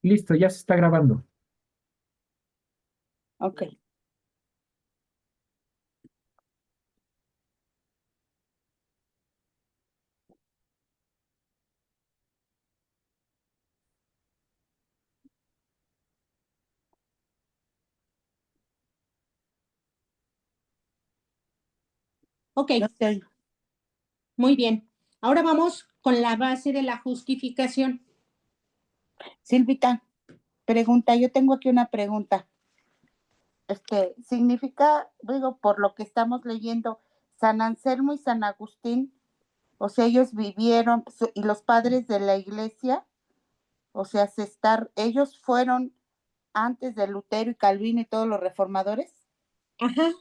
Listo, ya se está grabando. Ok. Ok, No te oigo. muy bien. Ahora vamos con la base de la justificación. Silvita, pregunta, yo tengo aquí una pregunta. Significa, digo, por lo que estamos leyendo, San Anselmo y San Agustín, o sea, ellos vivieron, y los padres de la iglesia, o sea, ellos fueron antes de Lutero y Calvino y todos los reformadores. Ajá,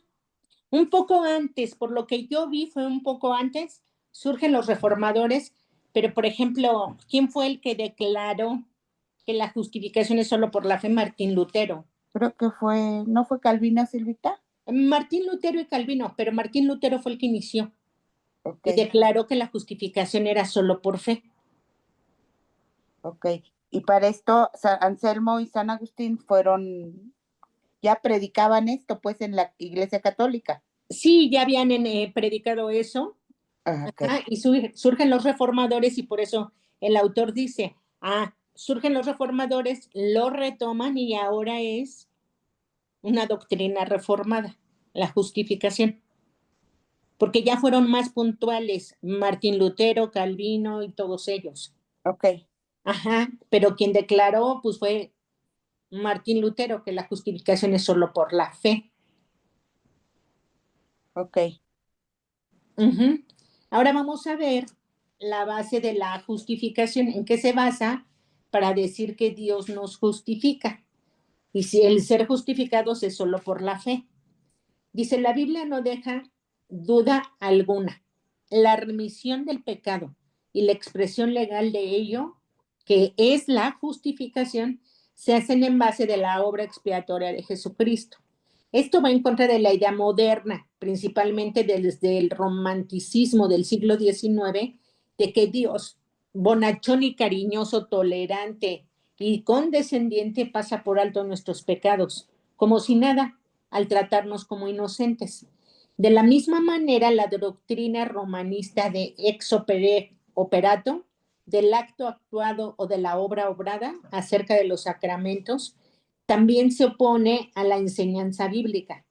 un poco antes, por lo que yo vi fue un poco antes, surgen los reformadores, pero por ejemplo, ¿quién fue el que declaró que la justificación es solo por la fe? Martín Lutero. Creo que ¿no fue Calvino, Silvita? Martín Lutero y Calvino, pero Martín Lutero fue el que inició Ok, y declaró que la justificación era solo por fe. ok. Y para esto, San Anselmo y San Agustín ya predicaban esto, pues, en la iglesia católica. Sí, ya habían predicado eso. Okay. Ajá, y surgen los reformadores y por eso el autor dice, surgen los reformadores, lo retoman y ahora es una doctrina reformada, la justificación, porque ya fueron más puntuales Martín Lutero, Calvino y todos ellos. Ok. Ajá, pero quien declaró pues fue Martín Lutero, que la justificación es solo por la fe. Ok. Uh-huh. Ahora vamos a ver la base de la justificación, en qué se basa para decir que Dios nos justifica. Y si el ser justificados es solo por la fe. Dice, la Biblia no deja duda alguna. La remisión del pecado y la expresión legal de ello, que es la justificación, se hacen en base de la obra expiatoria de Jesucristo. Esto va en contra de la idea moderna, principalmente desde el romanticismo del siglo XIX, de que Dios, bonachón y cariñoso, tolerante y condescendiente, pasa por alto nuestros pecados, como si nada, al tratarnos como inocentes. De la misma manera, la doctrina romanista de ex operato, del acto actuado o de la obra obrada acerca de los sacramentos, también se opone a la enseñanza bíblica.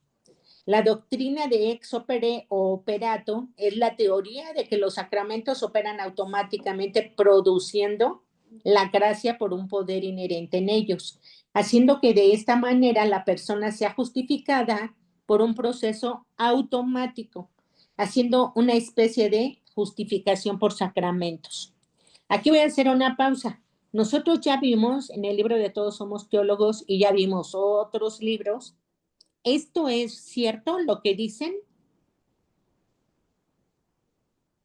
La doctrina de ex opere o operato es la teoría de que los sacramentos operan automáticamente produciendo la gracia por un poder inherente en ellos, haciendo que de esta manera la persona sea justificada por un proceso automático, haciendo una especie de justificación por sacramentos. Aquí voy a hacer una pausa. Nosotros ya vimos en el libro de Todos Somos Teólogos y ya vimos otros libros. ¿Esto es cierto lo que dicen?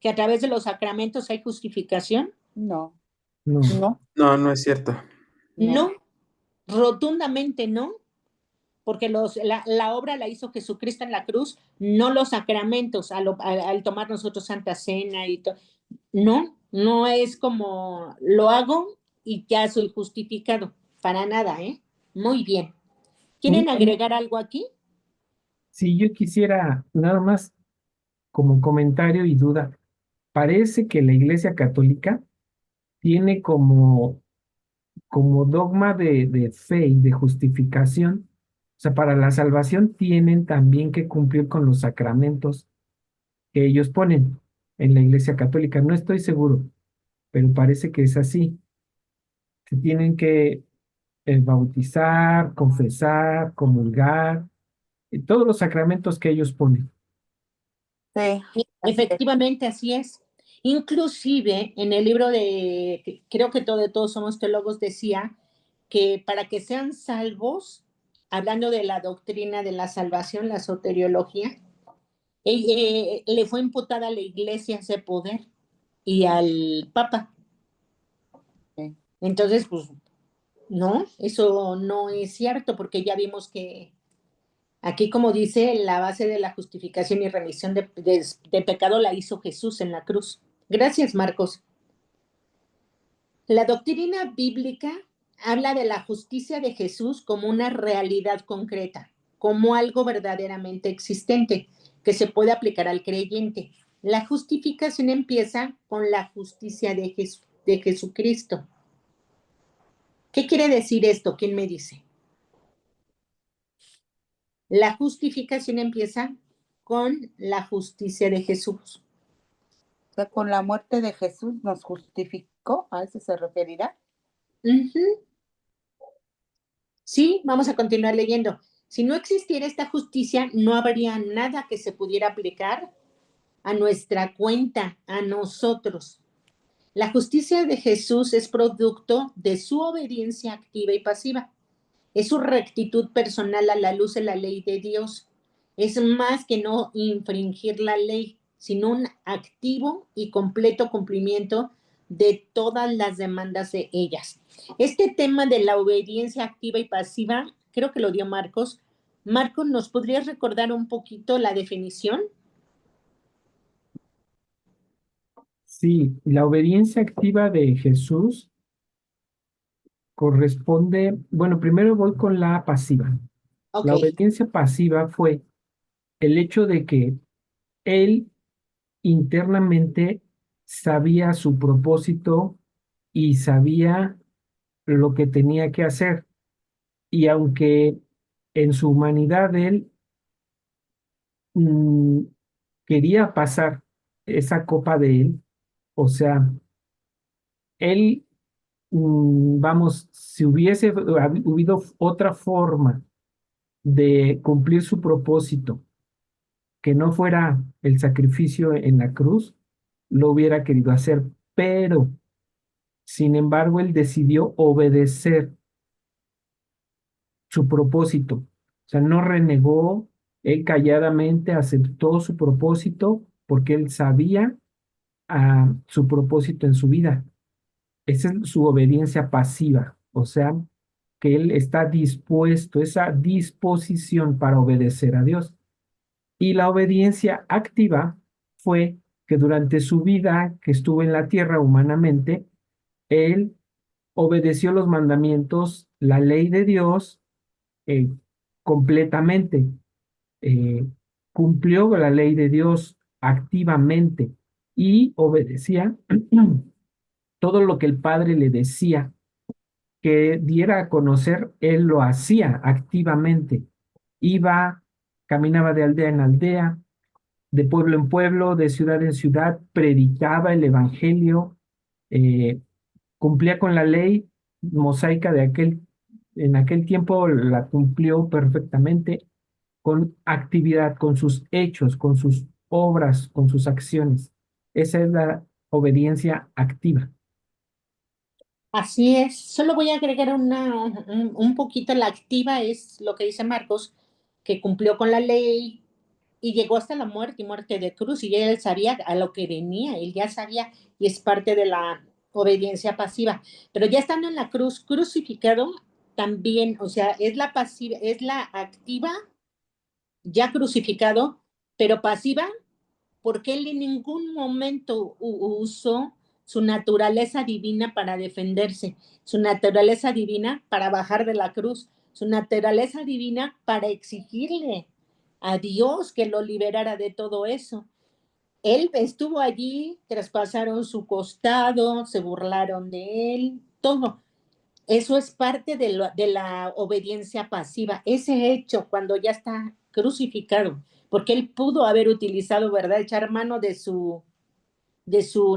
¿Que a través de los sacramentos hay justificación? No. No. No. No, no es cierto. No, rotundamente no, porque la obra la hizo Jesucristo en la cruz, no los sacramentos, al tomar nosotros Santa Cena y todo. No, no es como lo hago y ya soy justificado, para nada, ¿eh? Muy bien. ¿Quieren agregar algo aquí? Si yo quisiera nada más como comentario y duda, parece que la Iglesia Católica tiene como dogma de fe y de justificación, o sea, para la salvación tienen también que cumplir con los sacramentos que ellos ponen en la Iglesia Católica. No estoy seguro, pero parece que es así. Se tienen que bautizar, confesar, comulgar, y todos los sacramentos que ellos ponen. Sí. Efectivamente, así es. Inclusive en el libro creo que de Todos Somos Teólogos decía que para que sean salvos, hablando de la doctrina de la salvación, la soteriología, le fue imputada a la iglesia ese poder y al papa. Sí. Entonces, pues, no, eso no es cierto, porque ya vimos que aquí, como dice, la base de la justificación y remisión de pecado la hizo Jesús en la cruz. Gracias, Marcos. La doctrina bíblica habla de la justicia de Jesús como una realidad concreta, como algo verdaderamente existente, que se puede aplicar al creyente. La justificación empieza con la justicia de Jesucristo. ¿Qué quiere decir esto? ¿Quién me dice? La justificación empieza con la justicia de Jesús. O sea, con la muerte de Jesús nos justificó, ¿a eso se referirá? Sí, vamos a continuar leyendo. Si no existiera esta justicia, no habría nada que se pudiera aplicar a nuestra cuenta, a nosotros. La justicia de Jesús es producto de su obediencia activa y pasiva. Es su rectitud personal a la luz de la ley de Dios. Es más que no infringir la ley, sino un activo y completo cumplimiento de todas las demandas de ellas. Este tema de la obediencia activa y pasiva, creo que lo dio Marcos. Marcos, ¿nos podrías recordar un poquito la definición? Sí, la obediencia activa de Jesús corresponde, bueno, primero voy con la pasiva. Ok. La obediencia pasiva fue el hecho de que él internamente sabía su propósito y sabía lo que tenía que hacer. Y aunque en su humanidad él mm, quería pasar esa copa de él, o sea, él, vamos, si hubiese habido otra forma de cumplir su propósito, que no fuera el sacrificio en la cruz, lo hubiera querido hacer, pero sin embargo él decidió obedecer su propósito. O sea, no renegó, él calladamente aceptó su propósito porque él sabía su propósito en su vida. Esa es su obediencia pasiva, o sea, que él está dispuesto, esa disposición para obedecer a Dios. Y la obediencia activa fue que durante su vida que estuvo en la tierra humanamente, él obedeció los mandamientos, la ley de Dios eh, completamente. eh, Cumplió la ley de Dios activamente y obedecía todo lo que el Padre le decía que diera a conocer, él lo hacía activamente. Iba, caminaba de aldea en aldea, de pueblo en pueblo, de ciudad en ciudad, predicaba el evangelio, eh, cumplía con la ley mosaica de en aquel tiempo la cumplió perfectamente con actividad, con sus hechos, con sus obras, con sus acciones. Esa es la obediencia activa. Así es. Solo voy a agregar un poquito. La activa es lo que dice Marcos, que cumplió con la ley y llegó hasta la muerte y muerte de cruz. Y él sabía a lo que venía, él ya sabía y es parte de la obediencia pasiva. Pero ya estando en la cruz, crucificado, también, o sea, es la pasiva, es la activa, ya crucificado, pero pasiva porque él en ningún momento usó su naturaleza divina para defenderse, su naturaleza divina para bajar de la cruz, su naturaleza divina para exigirle a Dios que lo liberara de todo eso. Él estuvo allí, traspasaron su costado, se burlaron de él, todo. Eso es parte de la obediencia pasiva, ese hecho cuando ya está crucificado, porque él pudo haber utilizado, ¿verdad?, echar mano de su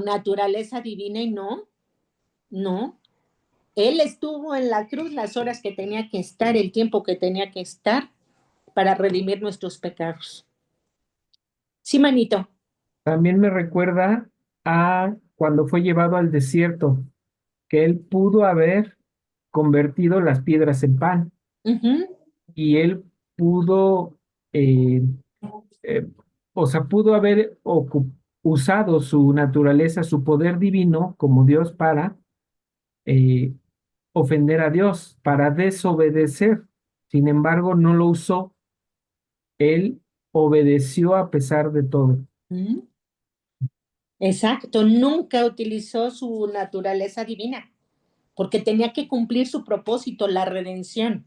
naturaleza divina y no, no. Él estuvo en la cruz las horas que tenía que estar, el tiempo que tenía que estar para redimir nuestros pecados. Sí, manito. También me recuerda a cuando fue llevado al desierto, que él pudo haber convertido las piedras en pan y él pudo, eh, eh, o sea, pudo haber usado su naturaleza, su poder divino como Dios para eh, ofender a Dios, para desobedecer. Sin embargo, no lo usó. Él obedeció a pesar de todo. Exacto, nunca utilizó su naturaleza divina. porque tenía que cumplir su propósito, la redención.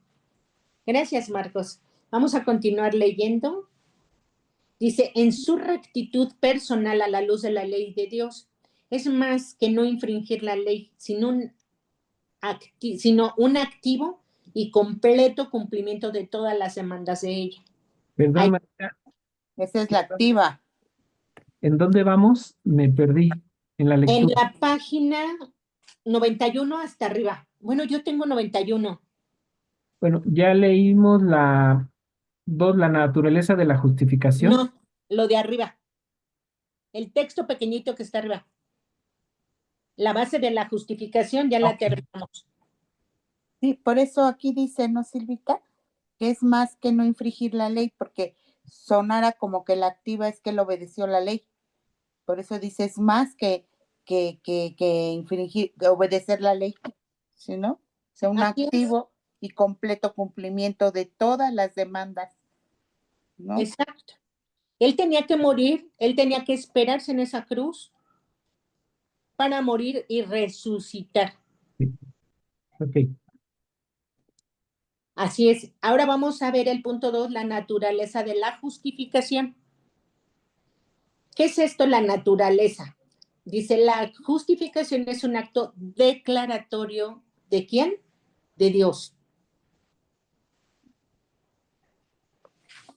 Gracias, Marcos. Vamos a continuar leyendo. Dice, en su rectitud personal a la luz de la ley de Dios, es más que no infringir la ley, sino un activo y completo cumplimiento de todas las demandas de ella. Perdón, Ay, María, esa es la activa. ¿en dónde vamos? Me perdí en la En lectura. la página 91 hasta arriba. Bueno, yo tengo 91. Bueno, ya leímos la naturaleza de la justificación. No, lo de arriba. El texto pequeñito que está arriba. La base de la justificación ya la terminamos. Sí, por eso aquí dice, ¿no, Silvita? Que es más que no infringir la ley, porque sonara como que la activa es que él obedeció la ley. Por eso dice, es más que infringir, que obedecer la ley, ¿sí, no? O sea, un Así es. activo y completo cumplimiento de todas las demandas, ¿no? Exacto. Él tenía que morir, él tenía que esperarse en esa cruz para morir y resucitar. Sí. Ok. Así es. Ahora vamos a ver el punto 2, la naturaleza de la justificación. ¿Qué es esto, la naturaleza? Dice, la justificación es un acto declaratorio ¿de quién? De Dios.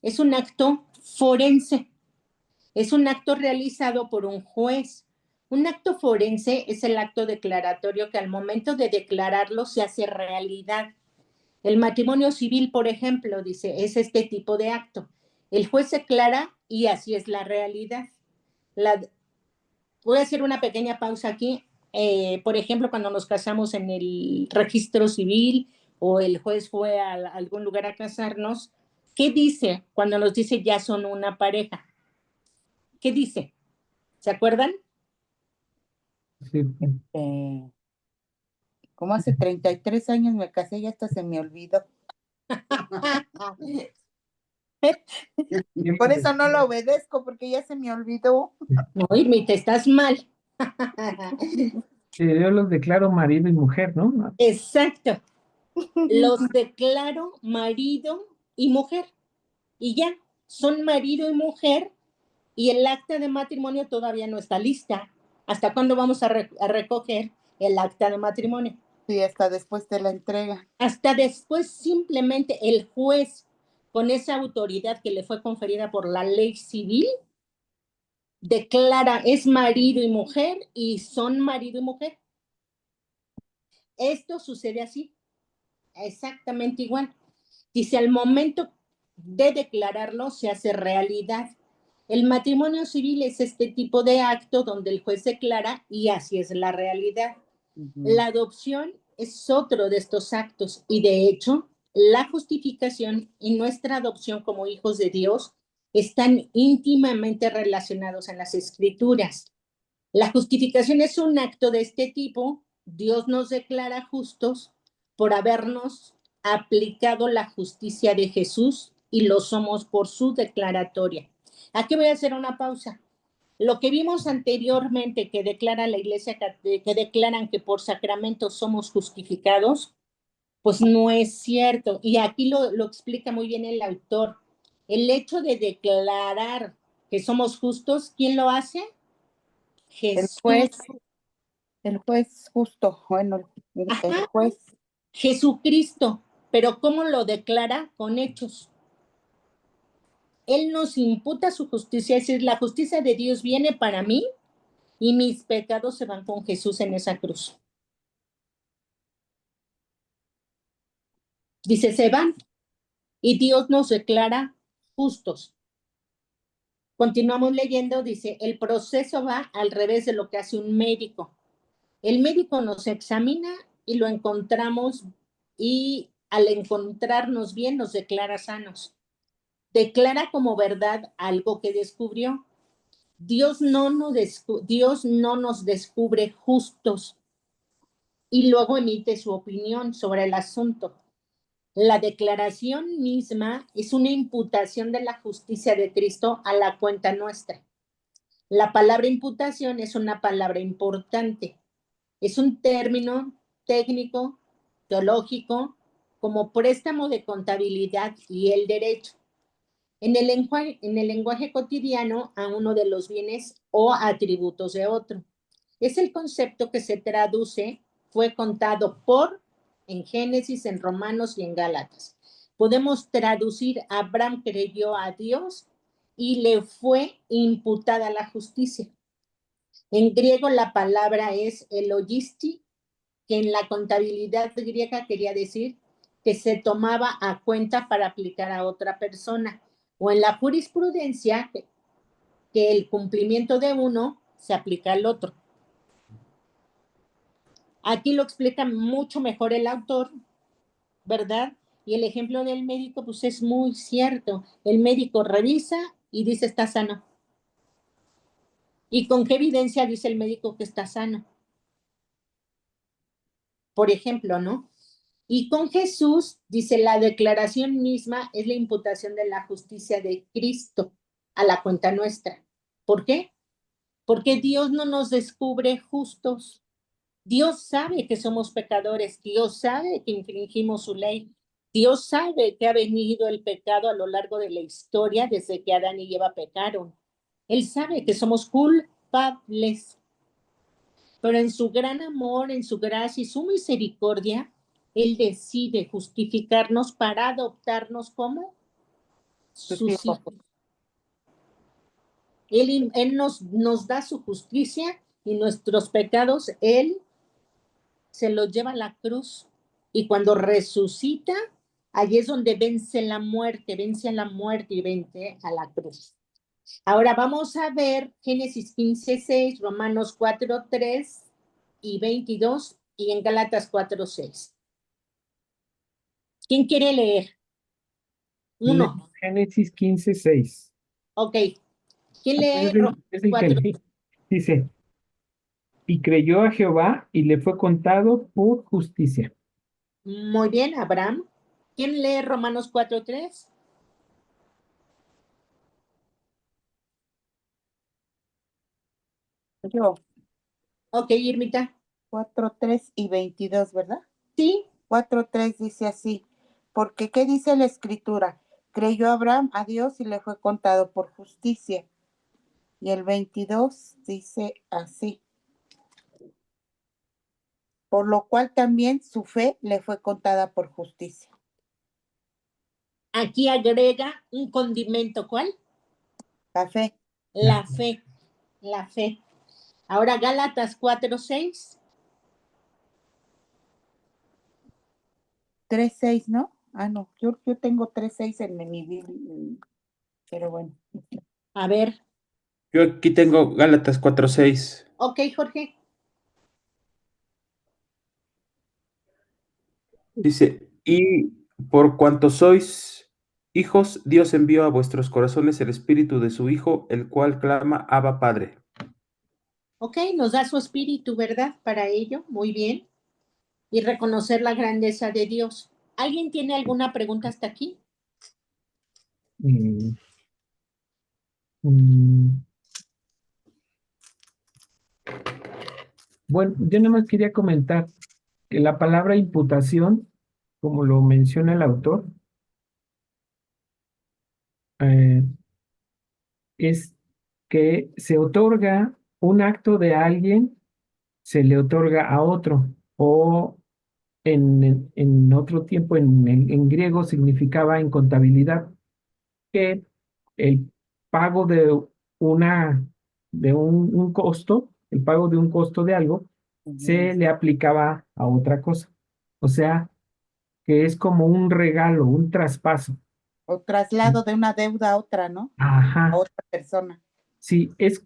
Es un acto forense. Es un acto realizado por un juez. Un acto forense es el acto declaratorio que al momento de declararlo se hace realidad. El matrimonio civil, por ejemplo, dice, es este tipo de acto. El juez declara y así es la realidad. Voy a hacer una pequeña pausa aquí. Por ejemplo, cuando nos casamos en el registro civil o el juez fue a algún lugar a casarnos, ¿qué dice cuando nos dice ya son una pareja? ¿Qué dice? ¿Se acuerdan? Sí. Como hace 33 años me casé, ya hasta se me olvidó. Por eso no lo obedezco, porque ya se me olvidó. No, Irmi, te estás mal. Yo los declaro marido y mujer, ¿no? Exacto. Los declaro marido y mujer. Y ya, son marido y mujer y el acta de matrimonio todavía no está lista. ¿Hasta cuándo vamos a recoger el acta de matrimonio? Sí, hasta después de la entrega. Hasta después simplemente el juez, con esa autoridad que le fue conferida por la ley civil, declara es marido y mujer y son marido y mujer. Esto sucede así, exactamente igual. Dice, al momento de declararlo se hace realidad. El matrimonio civil es este tipo de acto donde el juez declara y así es la realidad. La adopción es otro de estos actos y de hecho la justificación y nuestra adopción como hijos de Dios están íntimamente relacionados en las escrituras. La justificación es un acto de este tipo. Dios nos declara justos por habernos aplicado la justicia de Jesús y lo somos por su declaratoria. Aquí voy a hacer una pausa. Lo que vimos anteriormente que declara la Iglesia, que declaran que por sacramentos somos justificados, pues no es cierto. Y aquí lo explica muy bien el autor. El hecho de declarar que somos justos, ¿quién lo hace? Jesús. El juez justo, bueno, el juez. Jesucristo. Pero ¿cómo lo declara? Con hechos. Él nos imputa su justicia, es decir, la justicia de Dios viene para mí y mis pecados se van con Jesús en esa cruz. Dice, se van y Dios nos declara justos. Continuamos leyendo, dice, el proceso va al revés de lo que hace un médico. El médico nos examina y lo encontramos y al encontrarnos bien nos declara sanos. Declara como verdad algo que descubrió. Dios no nos descubre justos y luego emite su opinión sobre el asunto. La declaración misma es una imputación de la justicia de Cristo a la cuenta nuestra. La palabra imputación es una palabra importante. Es un término técnico, teológico, como préstamo de contabilidad y el derecho. En el lenguaje cotidiano a uno de los bienes o atributos de otro. Es el concepto que se traduce, fue contado por, en Génesis, en Romanos y en Gálatas. Podemos traducir, Abraham creyó a Dios y le fue imputada la justicia. En griego la palabra es elogisti, que en la contabilidad griega quería decir que se tomaba a cuenta para aplicar a otra persona, o en la jurisprudencia que el cumplimiento de uno se aplica al otro. Aquí lo explica mucho mejor el autor, ¿verdad? Y el ejemplo del médico, pues es muy cierto. El médico revisa y dice está sano. ¿Y con qué evidencia dice el médico que está sano? Por ejemplo, ¿no? Y con Jesús, dice, la declaración misma es la imputación de la justicia de Cristo a la cuenta nuestra. ¿Por qué? Porque Dios no nos descubre justos. Dios sabe que somos pecadores. Dios sabe que infringimos su ley. Dios sabe que ha venido el pecado a lo largo de la historia desde que Adán y Eva pecaron. Él sabe que somos culpables. Pero en su gran amor, en su gracia y su misericordia, Él decide justificarnos para adoptarnos como sus hijos. Él nos da su justicia y nuestros pecados, Él se los lleva a la cruz. Y cuando resucita, allí es donde vence a la muerte y vence a la cruz. Ahora vamos a ver Génesis 15:6, Romanos 4:3 y 22 y en Gálatas 4:6. ¿Quién quiere leer? Uno. Génesis 15:6. Ok. ¿Quién lee Es el que 4? leí. Dice, y creyó a Jehová y le fue contado por justicia. Muy bien, Abraham. ¿Quién lee Romanos 4:3? Yo. Ok, Irmita. 4:3 y 22, ¿verdad? Sí. 4:3 dice así, porque ¿qué dice la escritura? Creyó Abraham a Dios y le fue contado por justicia. Y el 22 dice así, por lo cual también su fe le fue contada por justicia. Aquí agrega un condimento, ¿cuál? La fe. La fe. La fe. Ahora Gálatas 4:6. 3:6, ¿no? Ah, no, yo tengo 3:6 en mi Biblia, pero bueno. A ver. Yo aquí tengo Gálatas 4:6. Ok, Jorge. Dice, y por cuanto sois hijos, Dios envió a vuestros corazones el espíritu de su Hijo, el cual clama, Abba, Padre. Ok, nos da su espíritu, ¿verdad? Para ello, muy bien. Y reconocer la grandeza de Dios. ¿Alguien tiene alguna pregunta hasta aquí? Mm, mm. Bueno, yo nada más quería comentar que la palabra imputación, como lo menciona el autor, eh, es que se otorga un acto de alguien, se le otorga a otro, o en otro tiempo, en griego, significaba en contabilidad que el pago de un costo, el pago de un costo de algo, se le aplicaba a otra cosa. O sea, que es como un regalo, un traspaso. O traslado de una deuda a otra, ¿no? A Ajá. otra persona. Sí, es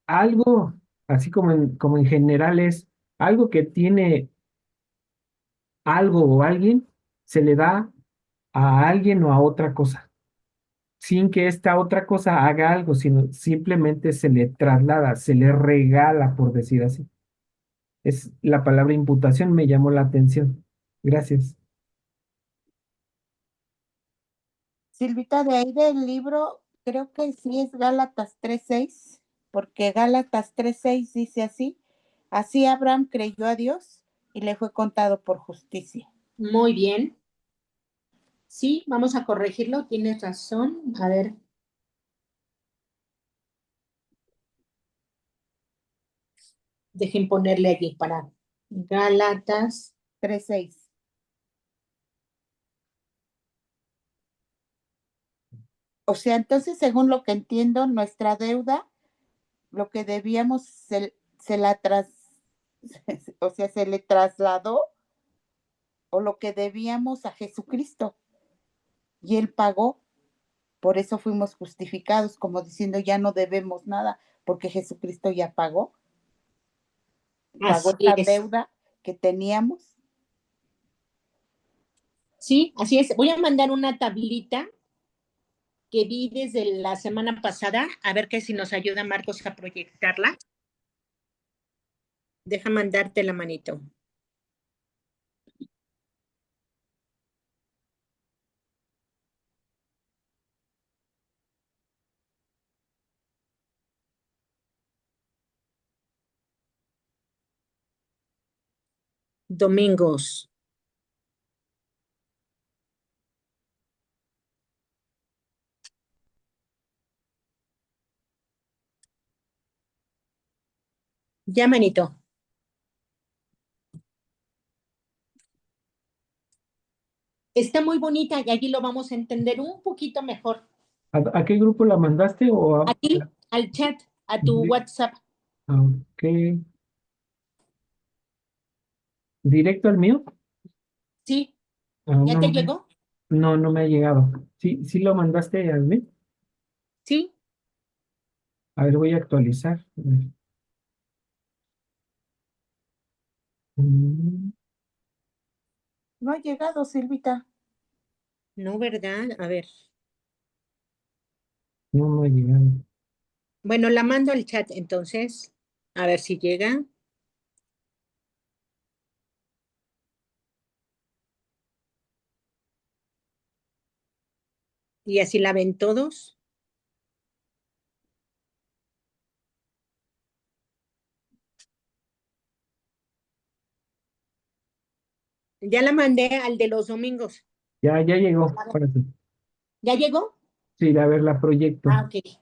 algo, así como en general es algo que tiene algo o alguien, se le da a alguien o a otra cosa, sin que esta otra cosa haga algo, sino simplemente se le traslada, se le regala, por decir así. Es la palabra imputación, me llamó la atención. Gracias. Silvita, de ahí del libro, creo que sí es Gálatas 3:6, porque Gálatas 3:6 dice así, así Abraham creyó a Dios y le fue contado por justicia. Muy bien. Sí, vamos a corregirlo, tienes razón. A ver. Dejen ponerle allí para Gálatas. 3:6. O sea, entonces, según lo que entiendo, nuestra deuda, lo que debíamos, o sea, se le trasladó, o lo que debíamos a Jesucristo, y Él pagó. Por eso fuimos justificados, como diciendo, ya no debemos nada, porque Jesucristo ya pagó Así esa es. deuda que teníamos. Sí, así es. Voy a mandar una tablita que vi desde la semana pasada, a ver que si nos ayuda Marcos a proyectarla. Deja mandarte la manito. Domingos. Ya, manito. Está muy bonita y allí lo vamos a entender un poquito mejor. ¿A qué grupo la mandaste o Aquí, al chat, a tu WhatsApp. Ok. ¿Directo al mío? Sí, Ah, ¿ya te llegó? no me ha llegado. Sí, sí lo mandaste al mío. Sí. A ver, voy a actualizar. Mm, No ha llegado, Silvita. No, ¿verdad? A ver. No me ha llegado. Bueno, la mando al chat entonces. A ver si llega. Y así la ven todos. Ya la mandé al de los domingos. Ya llegó. Ahora sí. ¿Ya llegó? Sí, a ver, la proyecto. Ah, ok.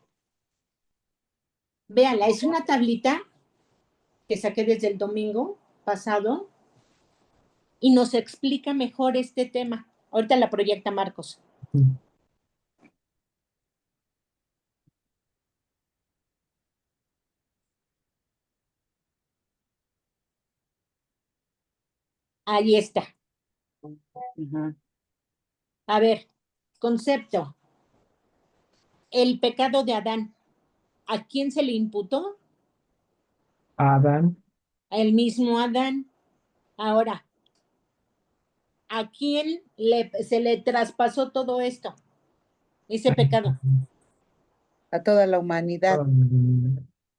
Véanla, es una tablita que saqué desde el domingo pasado y nos explica mejor este tema. Ahorita la proyecta Marcos. Mm. Ahí está. Ujú. A ver, concepto. El pecado de Adán. ¿A quién se le imputó? Adán. El mismo Adán. Ahora, ¿a quién se le traspasó todo esto? Ese pecado. A toda la humanidad.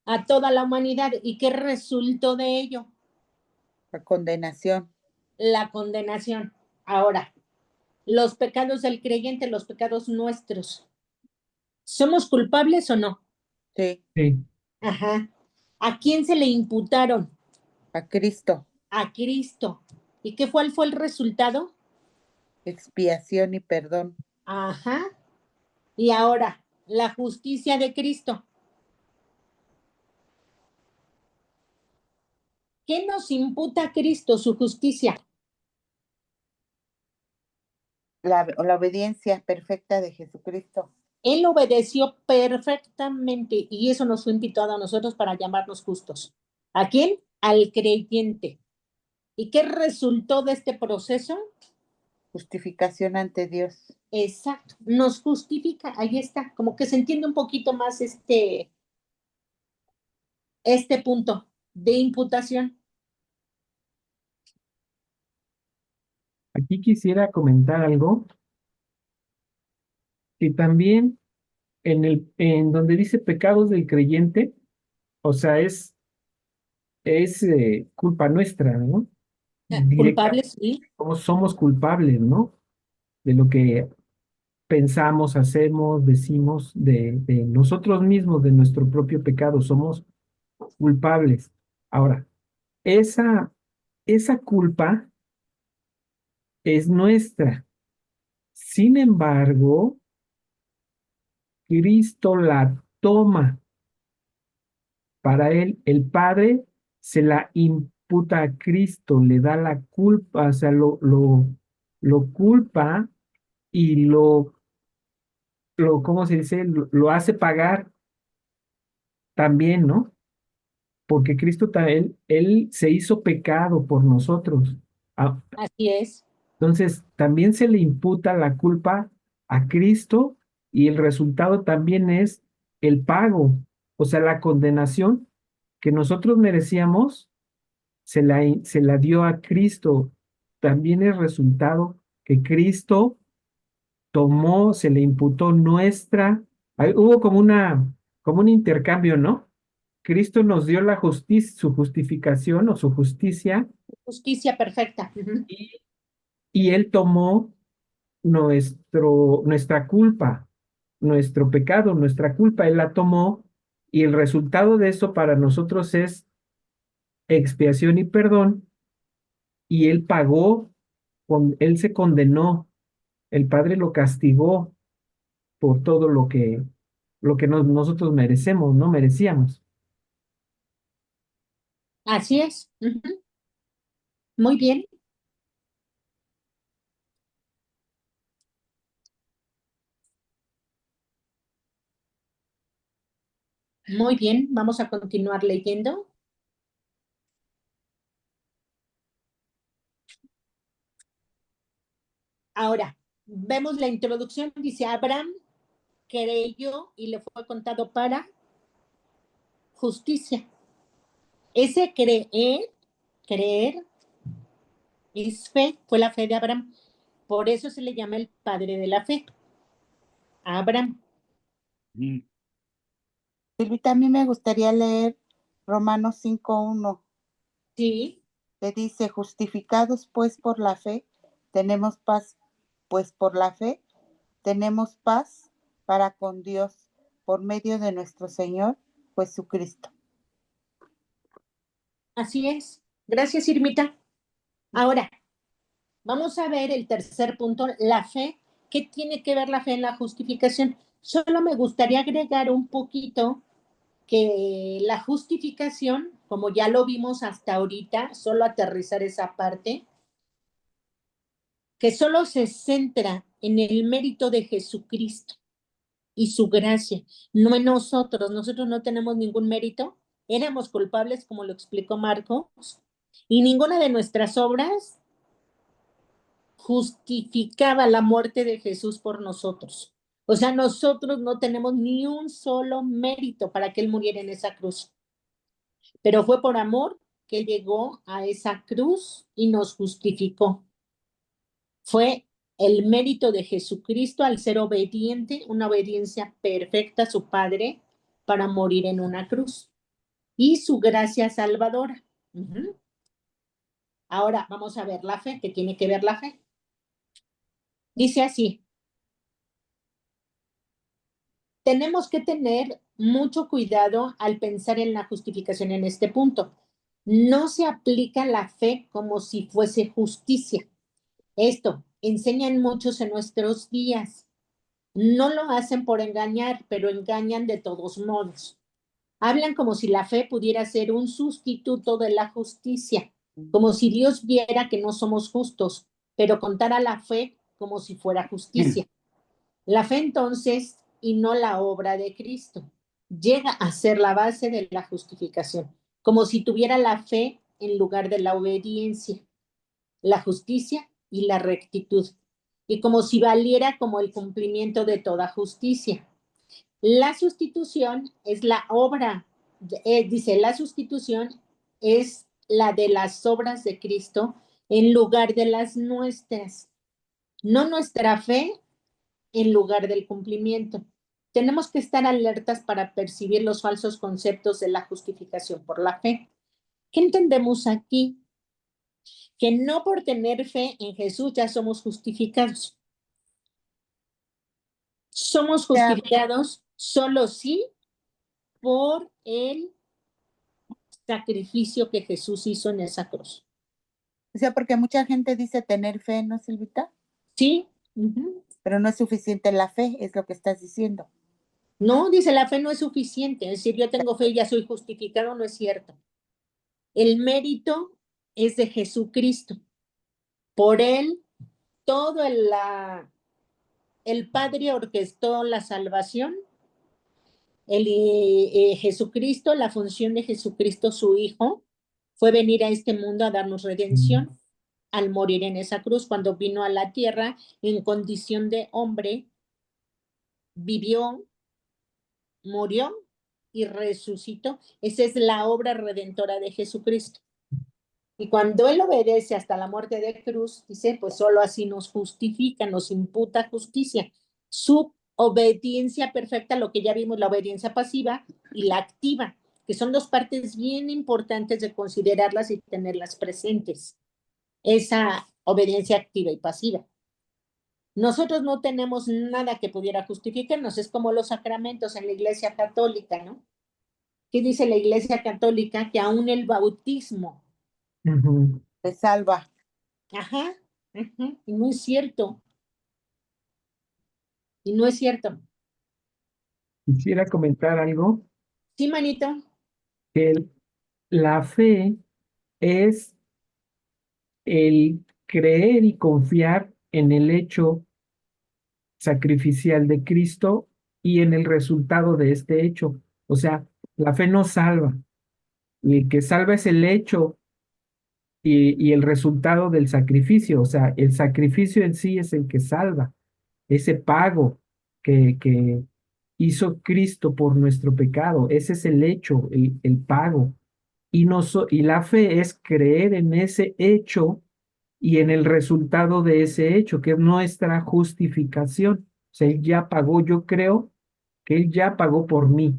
A toda la humanidad. ¿Y qué resultó de ello? La condenación. La condenación. Ahora, los pecados del creyente, los pecados nuestros. ¿Somos culpables o no? Sí. Sí. Ajá. ¿A quién se le imputaron? A Cristo. A Cristo. ¿Y qué fue el resultado? Expiación y perdón. Ajá. Y ahora, la justicia de Cristo. ¿Qué nos imputa a Cristo, su justicia? La obediencia perfecta de Jesucristo. Él obedeció perfectamente y eso nos fue imputado a nosotros para llamarnos justos. ¿A quién? Al creyente. ¿Y qué resultó de este proceso? Justificación ante Dios. Exacto, nos justifica, ahí está, como que se entiende un poquito más este punto de imputación. Aquí quisiera comentar algo que también en donde dice pecados del creyente, o sea, es culpa nuestra, ¿no? Directa, Culpables, sí, somos culpables, ¿no? De lo que pensamos, hacemos, decimos, de nosotros mismos, de nuestro propio pecado, somos culpables. Ahora, esa esa culpa es nuestra. Sin embargo, Cristo la toma. Para él, el Padre se la imputa a Cristo, le da la culpa, o sea, lo culpa y ¿cómo se dice? Lo hace pagar también, ¿no? Porque Cristo, él se hizo pecado por nosotros. Ah, Así es. entonces, también se le imputa la culpa a Cristo y el resultado también es el pago, o sea, la condenación que nosotros merecíamos se la dio a Cristo. También el resultado que Cristo tomó, se le imputó nuestra. Hubo como un intercambio, ¿no? Cristo nos dio la justicia, su justificación o su justicia, Justicia perfecta. Ujú. y, y Él tomó nuestra culpa, nuestro pecado, nuestra culpa, Él la tomó, y el resultado de eso para nosotros es expiación y perdón, y Él pagó, Él se condenó, el Padre lo castigó por todo lo que nosotros merecemos, no merecíamos. Así es. Ujú. Muy bien. Muy bien. Vamos a continuar leyendo. Ahora, vemos la introducción. Dice, Abraham creyó y le fue contado para justicia. Ese creer, es fe, fue la fe de Abraham. Por eso se le llama el padre de la fe, a Abraham. Silvita, a mí me gustaría leer Romanos 5:1, Sí, que dice, justificados pues por la fe, tenemos paz, pues por la fe tenemos paz para con Dios por medio de nuestro Señor Jesucristo. así es. Gracias, Irmita. Ahora, vamos a ver el tercer punto, la fe. ¿Qué tiene que ver la fe en la justificación? Solo me gustaría agregar un poquito que la justificación, como ya lo vimos hasta ahorita, solo aterrizar esa parte, que solo se centra en el mérito de Jesucristo y su gracia, no en nosotros. Nosotros no tenemos ningún mérito, éramos culpables, como lo explicó Marcos, y ninguna de nuestras obras justificaba la muerte de Jesús por nosotros. O sea, nosotros no tenemos ni un solo mérito para que Él muriera en esa cruz, pero fue por amor que llegó a esa cruz y nos justificó. Fue el mérito de Jesucristo al ser obediente, una obediencia perfecta a su Padre para morir en una cruz. Y su gracia salvadora. Uh-huh. Ahora vamos a ver la fe, que tiene que ver la fe. Dice así, tenemos que tener mucho cuidado al pensar en la justificación en este punto. No se aplica la fe como si fuese justicia. Esto enseñan muchos en nuestros días. No lo hacen por engañar, pero engañan de todos modos. Hablan como si la fe pudiera ser un sustituto de la justicia, como si Dios viera que no somos justos, pero contara la fe como si fuera justicia. La fe entonces, y no la obra de Cristo, llega a ser la base de la justificación, como si tuviera la fe en lugar de la obediencia, la justicia y la rectitud, y como si valiera como el cumplimiento de toda justicia. La sustitución es la obra, dice, la sustitución es la de las obras de Cristo en lugar de las nuestras, no nuestra fe en lugar del cumplimiento. Tenemos que estar alertas para percibir los falsos conceptos de la justificación por la fe. ¿Qué entendemos aquí? Que no por tener fe en Jesús ya somos justificados. Somos justificados solo sí por el sacrificio que Jesús hizo en esa cruz. O sea, porque mucha gente dice tener fe, ¿no, Silvita? Sí. Pero no es suficiente la fe, es lo que estás diciendo. No, dice, la fe no es suficiente. Es decir, yo tengo fe y ya soy justificado, no es cierto. El mérito es de Jesucristo. Por él, todo el Padre orquestó la salvación. Jesucristo, la función de Jesucristo, su Hijo, fue venir a este mundo a darnos redención al morir en esa cruz. Cuando vino a la tierra en condición de hombre, vivió, murió y resucitó. Esa es la obra redentora de Jesucristo. Y cuando Él obedece hasta la muerte de cruz, dice, pues solo así nos justifica, nos imputa justicia. Su obediencia perfecta, lo que ya vimos, la obediencia pasiva y la activa, que son dos partes bien importantes de considerarlas y tenerlas presentes. Esa obediencia activa y pasiva. Nosotros no tenemos nada que pudiera justificarnos, es como los sacramentos en la Iglesia Católica, ¿no? ¿Qué dice la Iglesia Católica? Que aún el bautismo te salva. Ajá, ajá, y no es cierto. Y no es cierto. Quisiera comentar algo, Sí, manito. que la fe es el creer y confiar en el hecho sacrificial de Cristo y en el resultado de este hecho. O sea, la fe no salva. Y el que salva es el hecho y el resultado del sacrificio. O sea, el sacrificio en sí es el que salva. Ese pago que hizo Cristo por nuestro pecado, ese es el hecho, el pago. Y la fe es creer en ese hecho y en el resultado de ese hecho, que es nuestra justificación. O sea, Él ya pagó, yo creo que Él ya pagó por mí.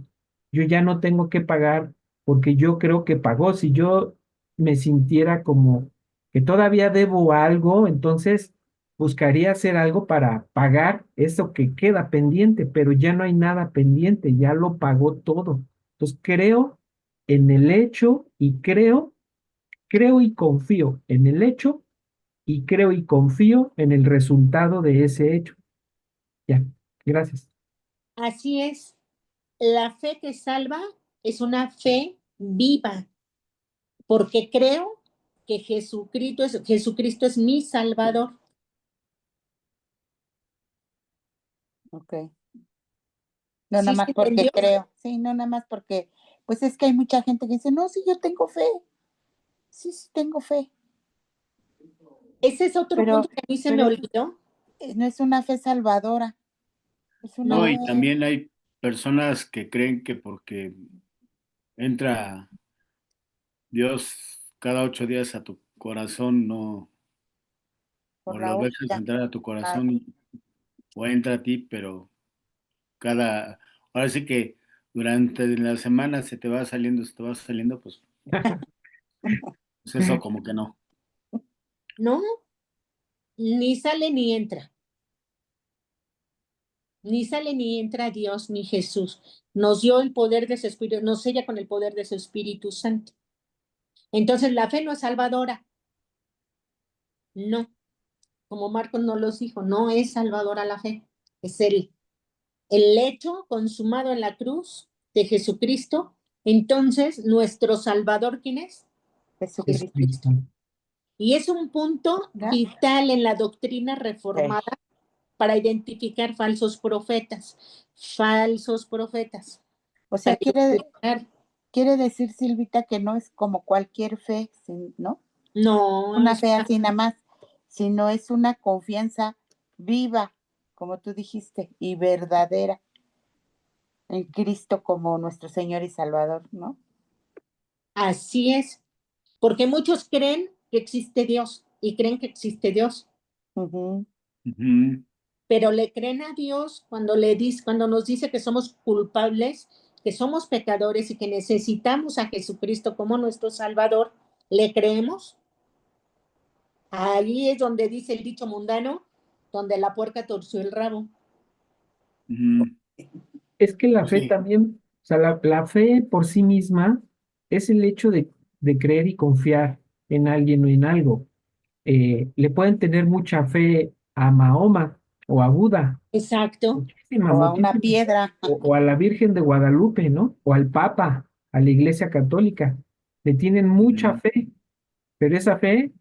Yo ya no tengo que pagar porque yo creo que pagó. Si yo me sintiera como que todavía debo algo, entonces buscaría hacer algo para pagar eso que queda pendiente, pero ya no hay nada pendiente, ya lo pagó todo. Entonces creo en el hecho y creo y confío en el hecho y creo y confío en el resultado de ese hecho. Ya, gracias. Así es. La fe que salva es una fe viva, porque creo que Jesucristo es mi Salvador. Ok. No nada ¿Sí más se porque entendió? creo. Sí, no nada más porque, pues es que hay mucha gente que dice, no, sí, yo tengo fe. Sí, sí, tengo fe. Ese es otro Pero, punto que a mí se me pero olvidó. no es una fe salvadora. Es una No, No, y fe también hay personas que creen que porque entra Dios cada 8 días a tu corazón, no, por o la lo dejas hora. entrar a tu Ah, corazón o entra a ti, pero ahora sí que durante la semana se te va saliendo, pues eso como que no. no, ni sale ni entra. Ni sale ni entra Dios ni Jesús. Nos dio el poder de su Espíritu, nos sella con el poder de su Espíritu Santo. Entonces la fe no es salvadora. No, como Marcos nos los dijo, no es salvadora la fe. Es el hecho consumado en la cruz de Jesucristo. Entonces, nuestro Salvador, ¿quién es? Jesucristo. Jesucristo. Y es un punto ¿Ya? vital en la doctrina Sí. reformada para identificar falsos profetas. Falsos profetas. O sea, Para identificar, quiere decir, Silvita, que no es como cualquier fe, ¿no? no, Una es fe así nada más, sino es una confianza viva, como tú dijiste, y verdadera en Cristo como nuestro Señor y Salvador, ¿no? así es. Porque muchos creen que existe Dios y creen que existe Dios, Ujú. Ujú. pero le creen a Dios cuando nos dice que somos culpables, que somos pecadores y que necesitamos a Jesucristo como nuestro Salvador. ¿Le creemos? Ahí es donde dice el dicho mundano, donde la puerca torció el rabo. Ujú. Es que la Pues fe sí. también, o sea, la fe por sí misma es el hecho de creer y confiar en alguien o en algo. le pueden tener mucha fe a Mahoma o a Buda, Exacto. muchísima, O a una muchísima, piedra. o a la Virgen de Guadalupe, ¿no? O al Papa, a la Iglesia Católica. Le tienen mucha Ujú. fe, pero esa fe,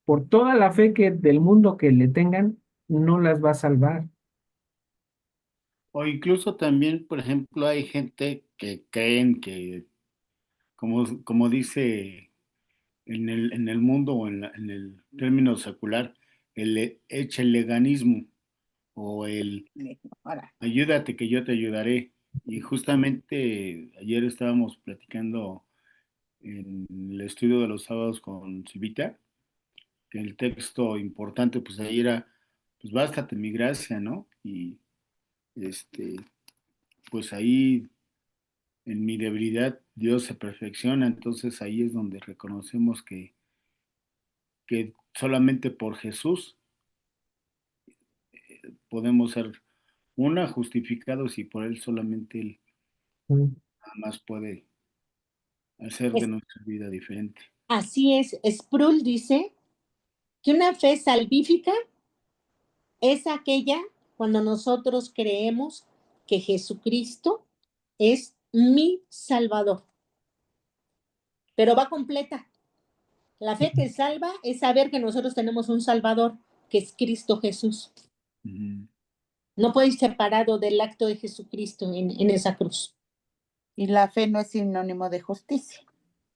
por toda la fe que del mundo que le tengan, no las va a salvar. O incluso también, por ejemplo, hay gente que creen que, como dice en el mundo o en el término secular, el leganismo o el Ahora, ayúdate que yo te ayudaré. Y justamente ayer estábamos platicando en el estudio de los sábados con Civita, que el texto importante pues ahí era, pues bástate mi gracia, ¿no? Y este, pues ahí en mi debilidad Dios se perfecciona, entonces ahí es donde reconocemos que solamente por Jesús podemos ser justificados y por Él solamente Él Mm. jamás puede hacer de Es- nuestra vida diferente. Así es. Sproul dice que una fe salvífica es aquella cuando nosotros creemos que Jesucristo es mi Salvador, pero va completa. La fe que salva es saber que nosotros tenemos un Salvador, que es Cristo Jesús. Ujú. No puede ir separado del acto de Jesucristo en esa cruz. y la fe no es sinónimo de justicia.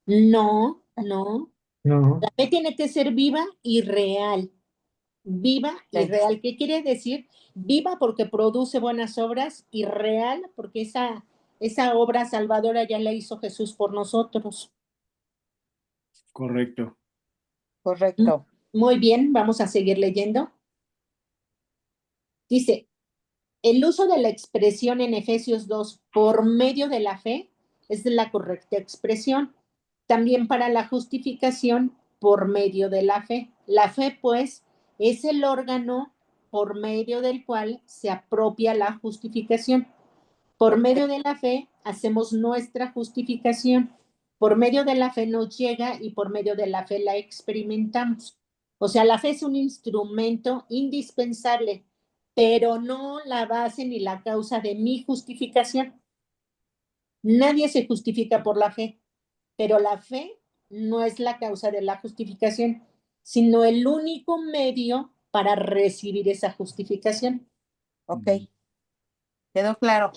No, no. No, La fe tiene que ser viva y real. Viva y Sí. real. ¿Qué quiere decir? Viva porque produce buenas obras y real porque esa obra salvadora ya la hizo Jesús por nosotros. Correcto. Correcto. Muy bien, vamos a seguir leyendo. Dice, el uso de la expresión en Efesios 2 por medio de la fe es la correcta expresión. También para la justificación por medio de la fe. La fe, pues, es el órgano por medio del cual se apropia la justificación. Por medio de la fe hacemos nuestra justificación. Por medio de la fe nos llega y por medio de la fe la experimentamos. O sea, la fe es un instrumento indispensable, pero no la base ni la causa de mi justificación. Nadie se justifica por la fe, pero la fe no es la causa de la justificación, sino el único medio para recibir esa justificación. Ok. ¿Quedó claro?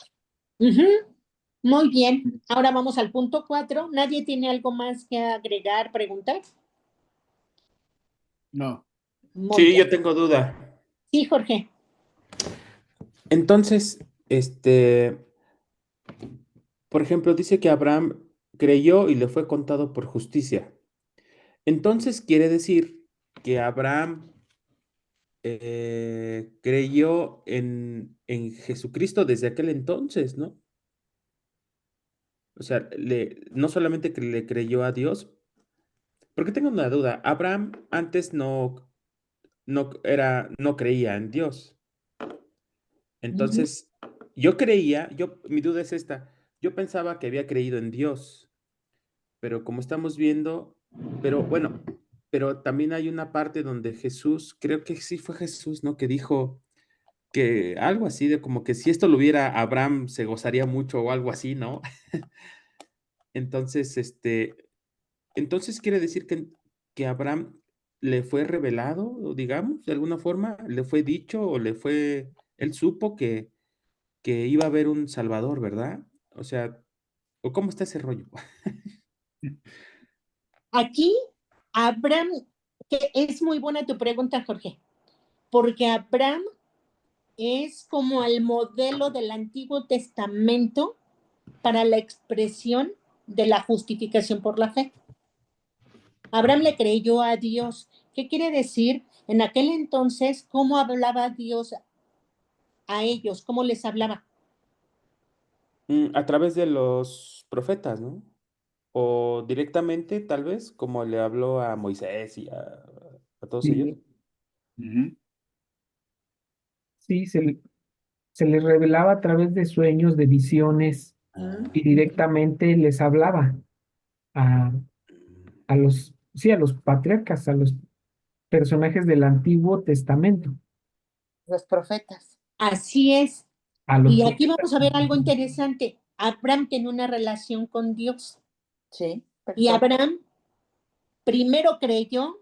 Muy bien. Ahora vamos al punto 4. ¿Nadie tiene algo más que agregar, preguntar? No. Muy Sí, bien. yo tengo duda. Sí, Jorge. Entonces, por ejemplo, dice que Abraham creyó y le fue contado por justicia. Entonces quiere decir que Abraham creyó en Jesucristo desde aquel entonces, ¿no? O sea, no solamente que le creyó a Dios, porque tengo una duda. Abraham antes no creía en Dios. Entonces, mi duda es esta. Yo pensaba que había creído en Dios, pero como estamos viendo, pero bueno, pero también hay una parte donde Jesús, creo que sí fue Jesús, ¿no? Que dijo que algo así de como que si esto lo viera Abraham se gozaría mucho o algo así, ¿no? Entonces, entonces quiere decir que Abraham le fue revelado, o digamos, de alguna forma, le fue dicho o él supo que iba a haber un Salvador, ¿verdad? O sea, ¿o cómo está ese rollo? Aquí, Abraham, que es muy buena tu pregunta, Jorge, porque Abraham es como el modelo del Antiguo Testamento para la expresión de la justificación por la fe. Abraham le creyó a Dios. ¿Qué quiere decir? En aquel entonces, ¿cómo hablaba Dios a ellos? ¿Cómo les hablaba? A través de los profetas, ¿no? O directamente, tal vez, como le habló a Moisés y a todos ellos. sí, Ujú. sí, se les revelaba a través de sueños, de visiones, y directamente les hablaba a, sí, a los patriarcas, personajes del Antiguo Testamento, Los profetas. Así es. a los Y aquí profetas. vamos a ver algo interesante. Abraham tenía una relación con Dios. Sí, Y perfecto. Abraham primero creyó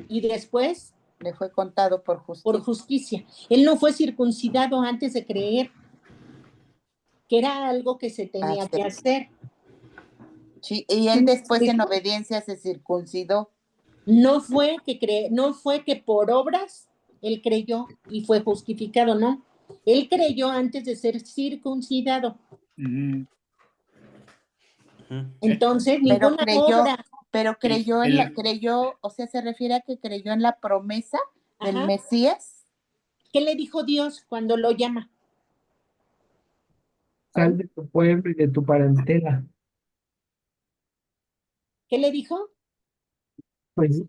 y después Le fue contado por justicia. por justicia. Él no fue circuncidado antes de creer, que era algo que se tenía que hacer. Sí, y él después en obediencia se circuncidó. No fue que por obras él creyó y fue justificado, no. Él creyó antes de ser circuncidado. Ujú. Entonces, Pero ninguna obra. creyó en la, o sea, se refiere a que creyó en la promesa del Ajá. Mesías. ¿Qué le dijo Dios cuando lo llama? Sal de tu pueblo y de tu parentela. ¿Qué le dijo? Pues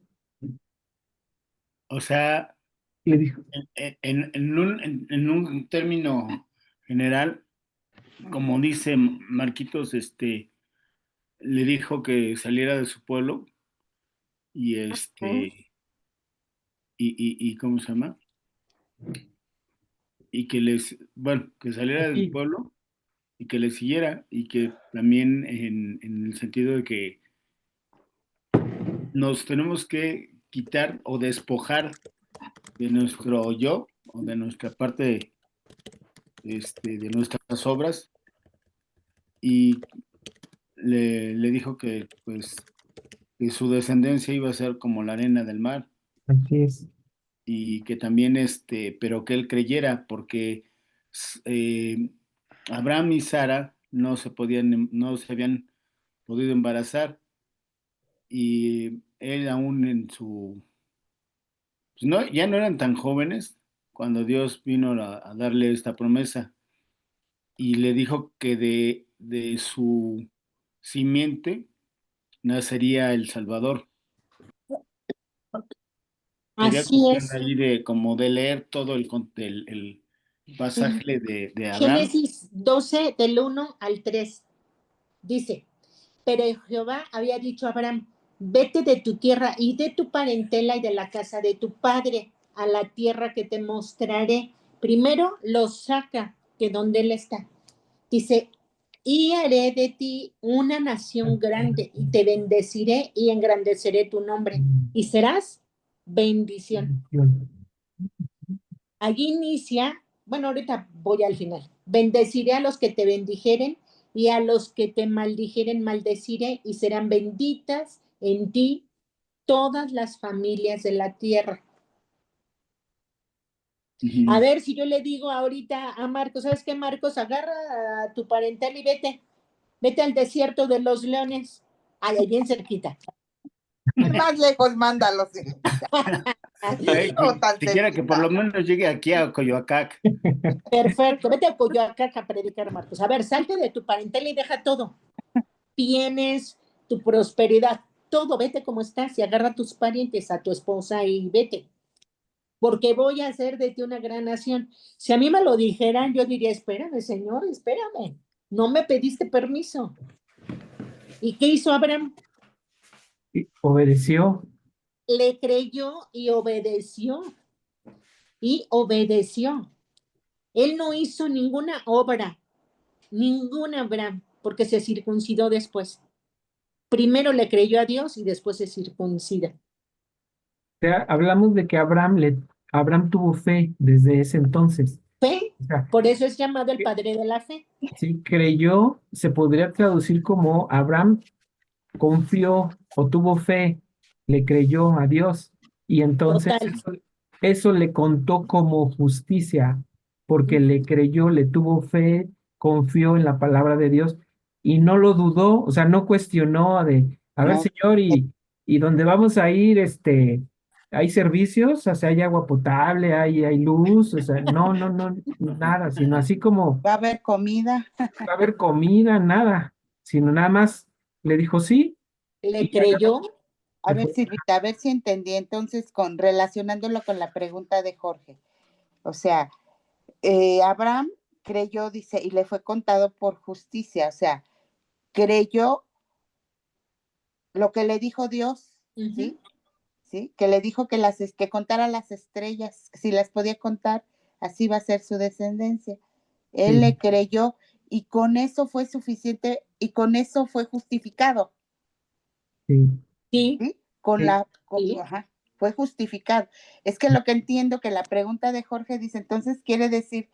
O sea, le dijo, en un término general, como dice Marquitos, le dijo que saliera de su pueblo y y ¿cómo se llama? Y que que saliera del aquí, pueblo y que le siguiera y que también en el sentido de que nos tenemos que quitar o despojar de nuestro yo o de nuestra parte de nuestras obras y le dijo que pues que su descendencia iba a ser como la arena del mar así es. y que también pero que él creyera porque eh, Abraham y Sara no se habían podido embarazar y él aún pues no, ya no eran tan jóvenes cuando Dios vino a darle esta promesa y le dijo que de su simiente nacería el Salvador. Sería Así cuestión es. ahí como de leer todo el pasaje de Abraham. Génesis 12, del 1 al 3. Dice, pero Jehová había dicho a Abraham, vete de tu tierra y de tu parentela y de la casa de tu padre a la tierra que te mostraré. Primero lo saca de donde él está. Dice, y haré de ti una nación grande y te bendeciré y engrandeceré tu nombre y serás bendición. Allí inicia, bueno, ahorita voy al final. Bendeciré a los que te bendijeren y a los que te maldijeren maldeciré y serán benditas en ti todas las familias de la tierra. Ujú. A ver si yo le digo ahorita a Marcos, ¿sabes qué, Marcos? Agarra a tu parental y vete al desierto de los leones. Ahí bien cerquita. Más lejos, mándalos. No tan Siquiera que por lo cerquita. menos llegue aquí a Coyoacac. Perfecto, vete a Coyoacán a predicar, Marcos. A ver, salte de tu parentela y deja todo. Tienes tu prosperidad, todo, vete como estás y agarra a tus parientes, a tu esposa y vete. Porque voy a hacer de ti una gran nación. Si a mí me lo dijeran, yo diría, espérame, Señor, espérame. No me pediste permiso. ¿Y qué hizo Abraham? Y obedeció. Le creyó y obedeció. Y obedeció. Él no hizo ninguna obra, ninguna Abraham, porque se circuncidó después. Primero le creyó a Dios y después se circuncida. O sea, hablamos de que Abraham tuvo fe desde ese entonces. Fe, O sea, por eso es llamado el padre de la fe. si creyó, se podría traducir como Abraham confió o tuvo fe, le creyó a Dios y entonces Total. eso le contó como justicia, porque le creyó, le tuvo fe, confió en la palabra de Dios y no lo dudó, o sea, no cuestionó de, a ver, No, señor, y dónde vamos a ir, hay servicios, o sea, hay agua potable, hay luz, o sea, no, nada, sino así como va a haber comida. va a haber comida, nada, sino nada más le dijo sí Le y ya creyó. A ver, Silvita, a ver si entendí entonces relacionándolo con la pregunta de Jorge. O sea, Abraham creyó, dice, y le fue contado por justicia. O sea, creyó lo que le dijo Dios, ¿sí? ¿sí? Que le dijo que contara las estrellas, si las podía contar, así va a ser su descendencia. Él le creyó y con eso fue suficiente y con eso fue justificado. Sí. Sí, ¿Sí? Con Sí. la, Sí. ajá, fue justificado. Es que lo que entiendo que la pregunta de Jorge dice, entonces quiere decir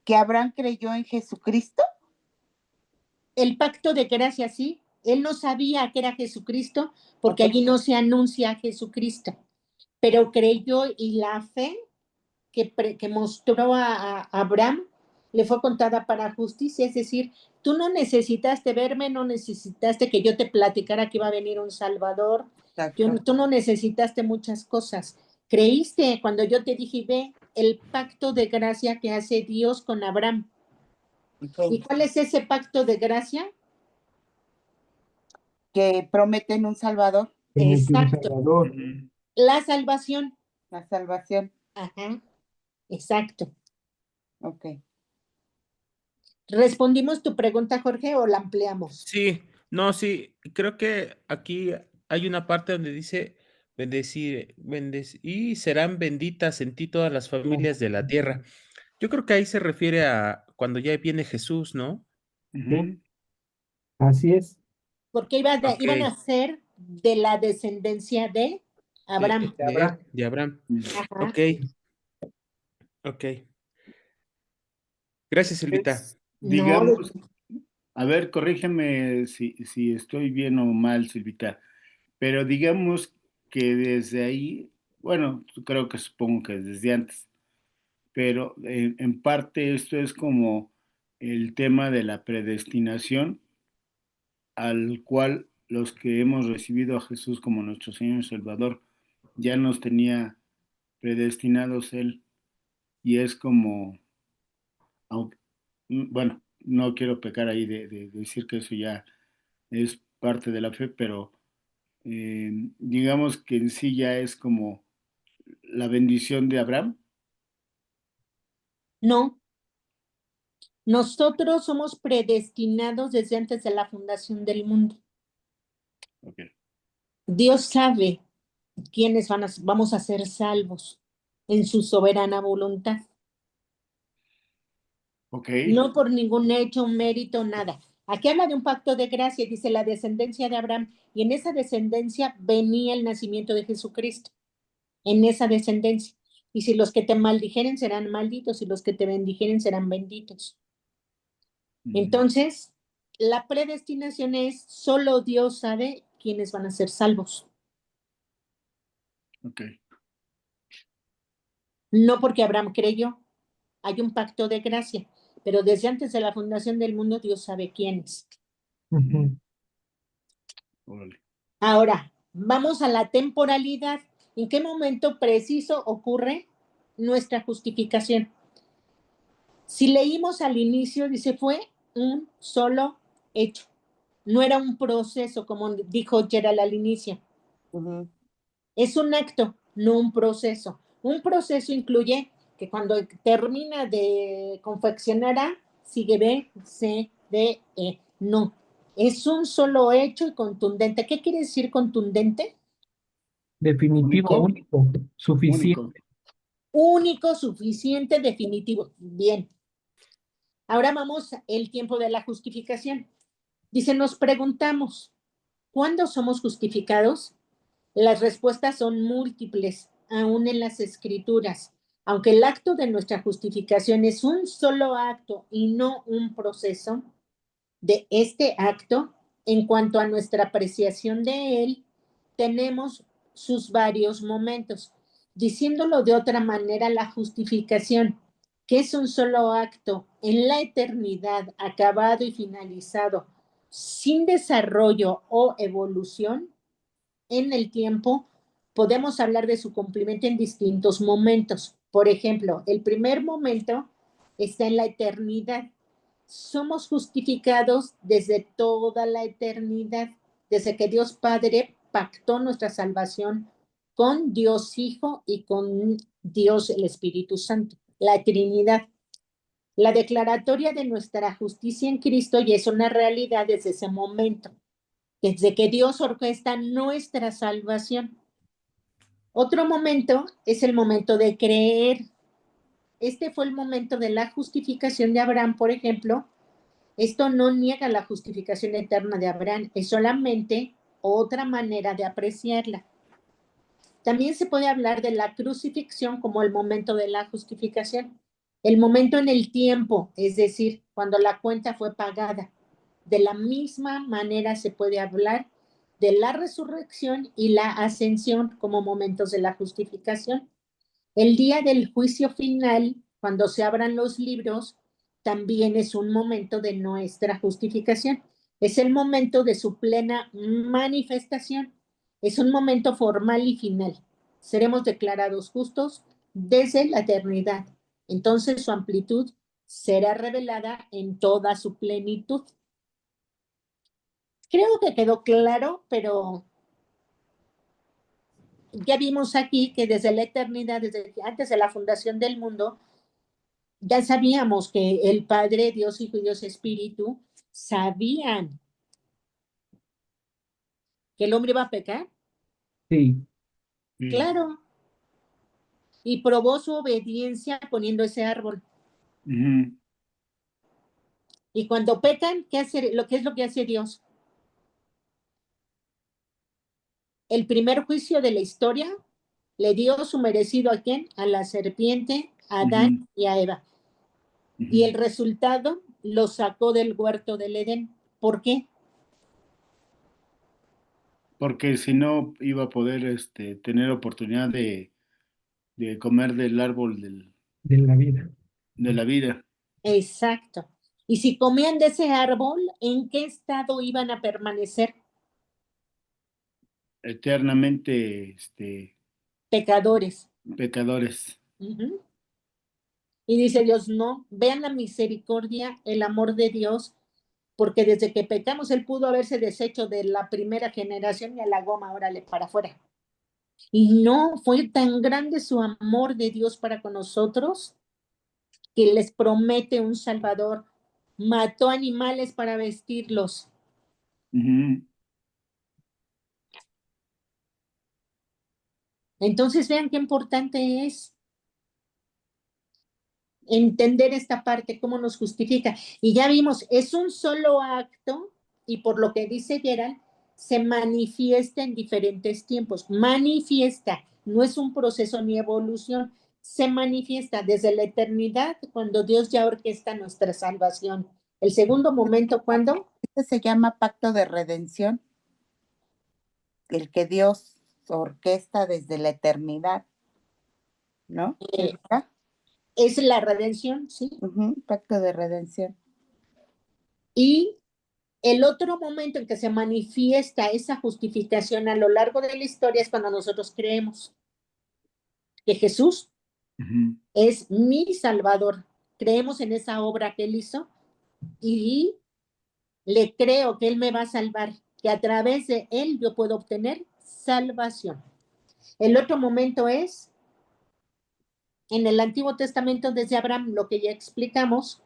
que Abraham creyó en Jesucristo. El pacto de gracia, sí. Él no sabía que era Jesucristo porque allí no se anuncia a Jesucristo, pero creyó y la fe que mostró a Abraham le fue contada para justicia, es decir, tú no necesitaste verme, no necesitaste que yo te platicara que iba a venir un Salvador, tú no necesitaste muchas cosas. Creíste cuando yo te dije, ve el pacto de gracia que hace Dios con Abraham. Okay. ¿Y cuál es ese pacto de gracia? Que prometen un Salvador. Exacto. Salvador. La salvación. La salvación. Ajá. Exacto. Ok. ¿Respondimos tu pregunta, Jorge, o la ampliamos? Sí, no, sí, creo que aquí hay una parte donde dice bendecir, y serán benditas en ti todas las familias de la tierra. Yo creo que ahí se refiere a cuando ya viene Jesús, ¿no? Ujú. Así es. Porque Ok, iban a ser de la descendencia de Abraham. Abraham. de Abraham. Ajá. Ok, ok. Gracias, Elvita. No, Digamos, a ver, corrígeme si estoy bien o mal, Silvita, pero digamos que desde ahí, bueno, creo que supongo que desde antes, pero en parte esto es como el tema de la predestinación al cual los que hemos recibido a Jesús como nuestro Señor y Salvador ya nos tenía predestinados Él y es como, bueno, no quiero pecar ahí de decir que eso ya es parte de la fe, pero digamos que en sí ya es como la bendición de Abraham. no. Nosotros somos predestinados desde antes de la fundación del mundo. Okay. Dios sabe quiénes vamos a ser salvos en su soberana voluntad. Ok. No por ningún hecho, mérito, nada. Aquí habla de un pacto de gracia, dice la descendencia de Abraham, y en esa descendencia venía el nacimiento de Jesucristo, en esa descendencia. Y si los que te maldijeren serán malditos, y los que te bendijeren serán benditos. Entonces, la predestinación es solo Dios sabe quiénes van a ser salvos. Ok. No porque Abraham creyó, hay un pacto de gracia, pero desde antes de la fundación del mundo Dios sabe quiénes. Órale. Ahora, vamos a la temporalidad. ¿En qué momento preciso ocurre nuestra justificación? Si leímos al inicio, dice, fue un solo hecho. No era un proceso, como dijo Gerald al inicio. Es un acto, no un proceso. Un proceso incluye que cuando termina de confeccionar A, sigue B, C, D, E. No, es un solo hecho y contundente. ¿Qué quiere decir contundente? Definitivo, único, suficiente. Único. Único, suficiente, definitivo. Bien. Ahora vamos al tiempo de la justificación. Dice, nos preguntamos, ¿cuándo somos justificados? Las respuestas son múltiples, aún en las escrituras. Aunque el acto de nuestra justificación es un solo acto y no un proceso, de este acto, en cuanto a nuestra apreciación de él, tenemos sus varios momentos. Diciéndolo de otra manera, la justificación, que es un solo acto en la eternidad, acabado y finalizado, sin desarrollo o evolución en el tiempo, podemos hablar de su cumplimiento en distintos momentos. Por ejemplo, el primer momento está en la eternidad. Somos justificados desde toda la eternidad, desde que Dios Padre pactó nuestra salvación con Dios Hijo y con Dios el Espíritu Santo, la Trinidad. La declaratoria de nuestra justicia en Cristo ya es una realidad desde ese momento, desde que Dios orquesta nuestra salvación. Otro momento es el momento de creer. Este fue el momento de la justificación de Abraham, por ejemplo. Esto no niega la justificación eterna de Abraham, es solamente otra manera de apreciarla. También se puede hablar de la crucifixión como el momento de la justificación, el momento en el tiempo, es decir, cuando la cuenta fue pagada. De la misma manera se puede hablar de la resurrección y la ascensión como momentos de la justificación. El día del juicio final, cuando se abran los libros, también es un momento de nuestra justificación. Es el momento de su plena manifestación. Es un momento formal y final. Seremos declarados justos desde la eternidad. Entonces su amplitud será revelada en toda su plenitud. Creo que quedó claro, pero ya vimos aquí que desde la eternidad, desde antes de la fundación del mundo, ya sabíamos que el Padre, Dios Hijo y Dios Espíritu sabían que el hombre iba a pecar. Sí, Claro. Y probó su obediencia poniendo ese árbol. Y cuando pecan, ¿qué es lo que hace Dios? El primer juicio de la historia le dio su merecido ¿a quién? A la serpiente, a Adán y a Eva. Y el resultado lo sacó del huerto del Edén. ¿Por qué? Porque si no iba a poder tener oportunidad de comer del árbol de la vida. de la vida Exacto. Y si comían de ese árbol, ¿en qué estado iban a permanecer? eternamente, Pecadores. pecadores. Uh-huh. Y dice Dios, no, vean la misericordia, el amor de Dios, porque desde que pecamos, Él pudo haberse deshecho de la primera generación y a la goma, órale, para afuera. Y no, fue tan grande su amor de Dios para con nosotros, que les promete un Salvador. Mató animales para vestirlos. Entonces vean qué importante es entender esta parte, cómo nos justifica. Y ya vimos, es un solo acto y por lo que dice Gerald, se manifiesta en diferentes tiempos. Manifiesta, no es un proceso ni evolución, se manifiesta desde la eternidad cuando Dios ya orquesta nuestra salvación. El segundo momento, ¿cuándo? Este se llama pacto de redención, el que Dios orquesta desde la eternidad, ¿no? Es la redención, ¿sí? Pacto de redención. Y el otro momento en que se manifiesta esa justificación a lo largo de la historia es cuando nosotros creemos que Jesús es mi Salvador. Creemos en esa obra que Él hizo y le creo que Él me va a salvar, que a través de Él yo puedo obtener salvación. El otro momento es en el Antiguo Testamento desde Abraham, lo que ya explicamos.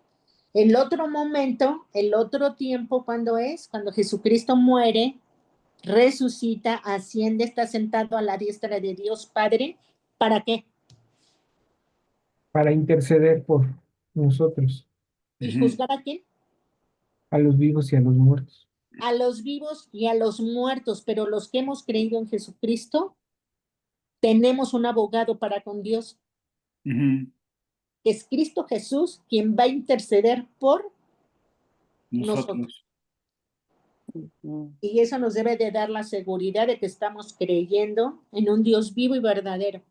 El otro momento, el otro tiempo, ¿cuándo es? Cuando Jesucristo muere, resucita, asciende, está sentado a la diestra de Dios Padre. ¿Para qué? Para interceder por nosotros, ¿Y juzgar a quién? a los vivos y a los muertos. A los vivos y a los muertos, pero los que hemos creído en Jesucristo, tenemos un abogado para con Dios, que es Cristo Jesús, quien va a interceder por nosotros. Y eso nos debe de dar la seguridad de que estamos creyendo en un Dios vivo y verdadero.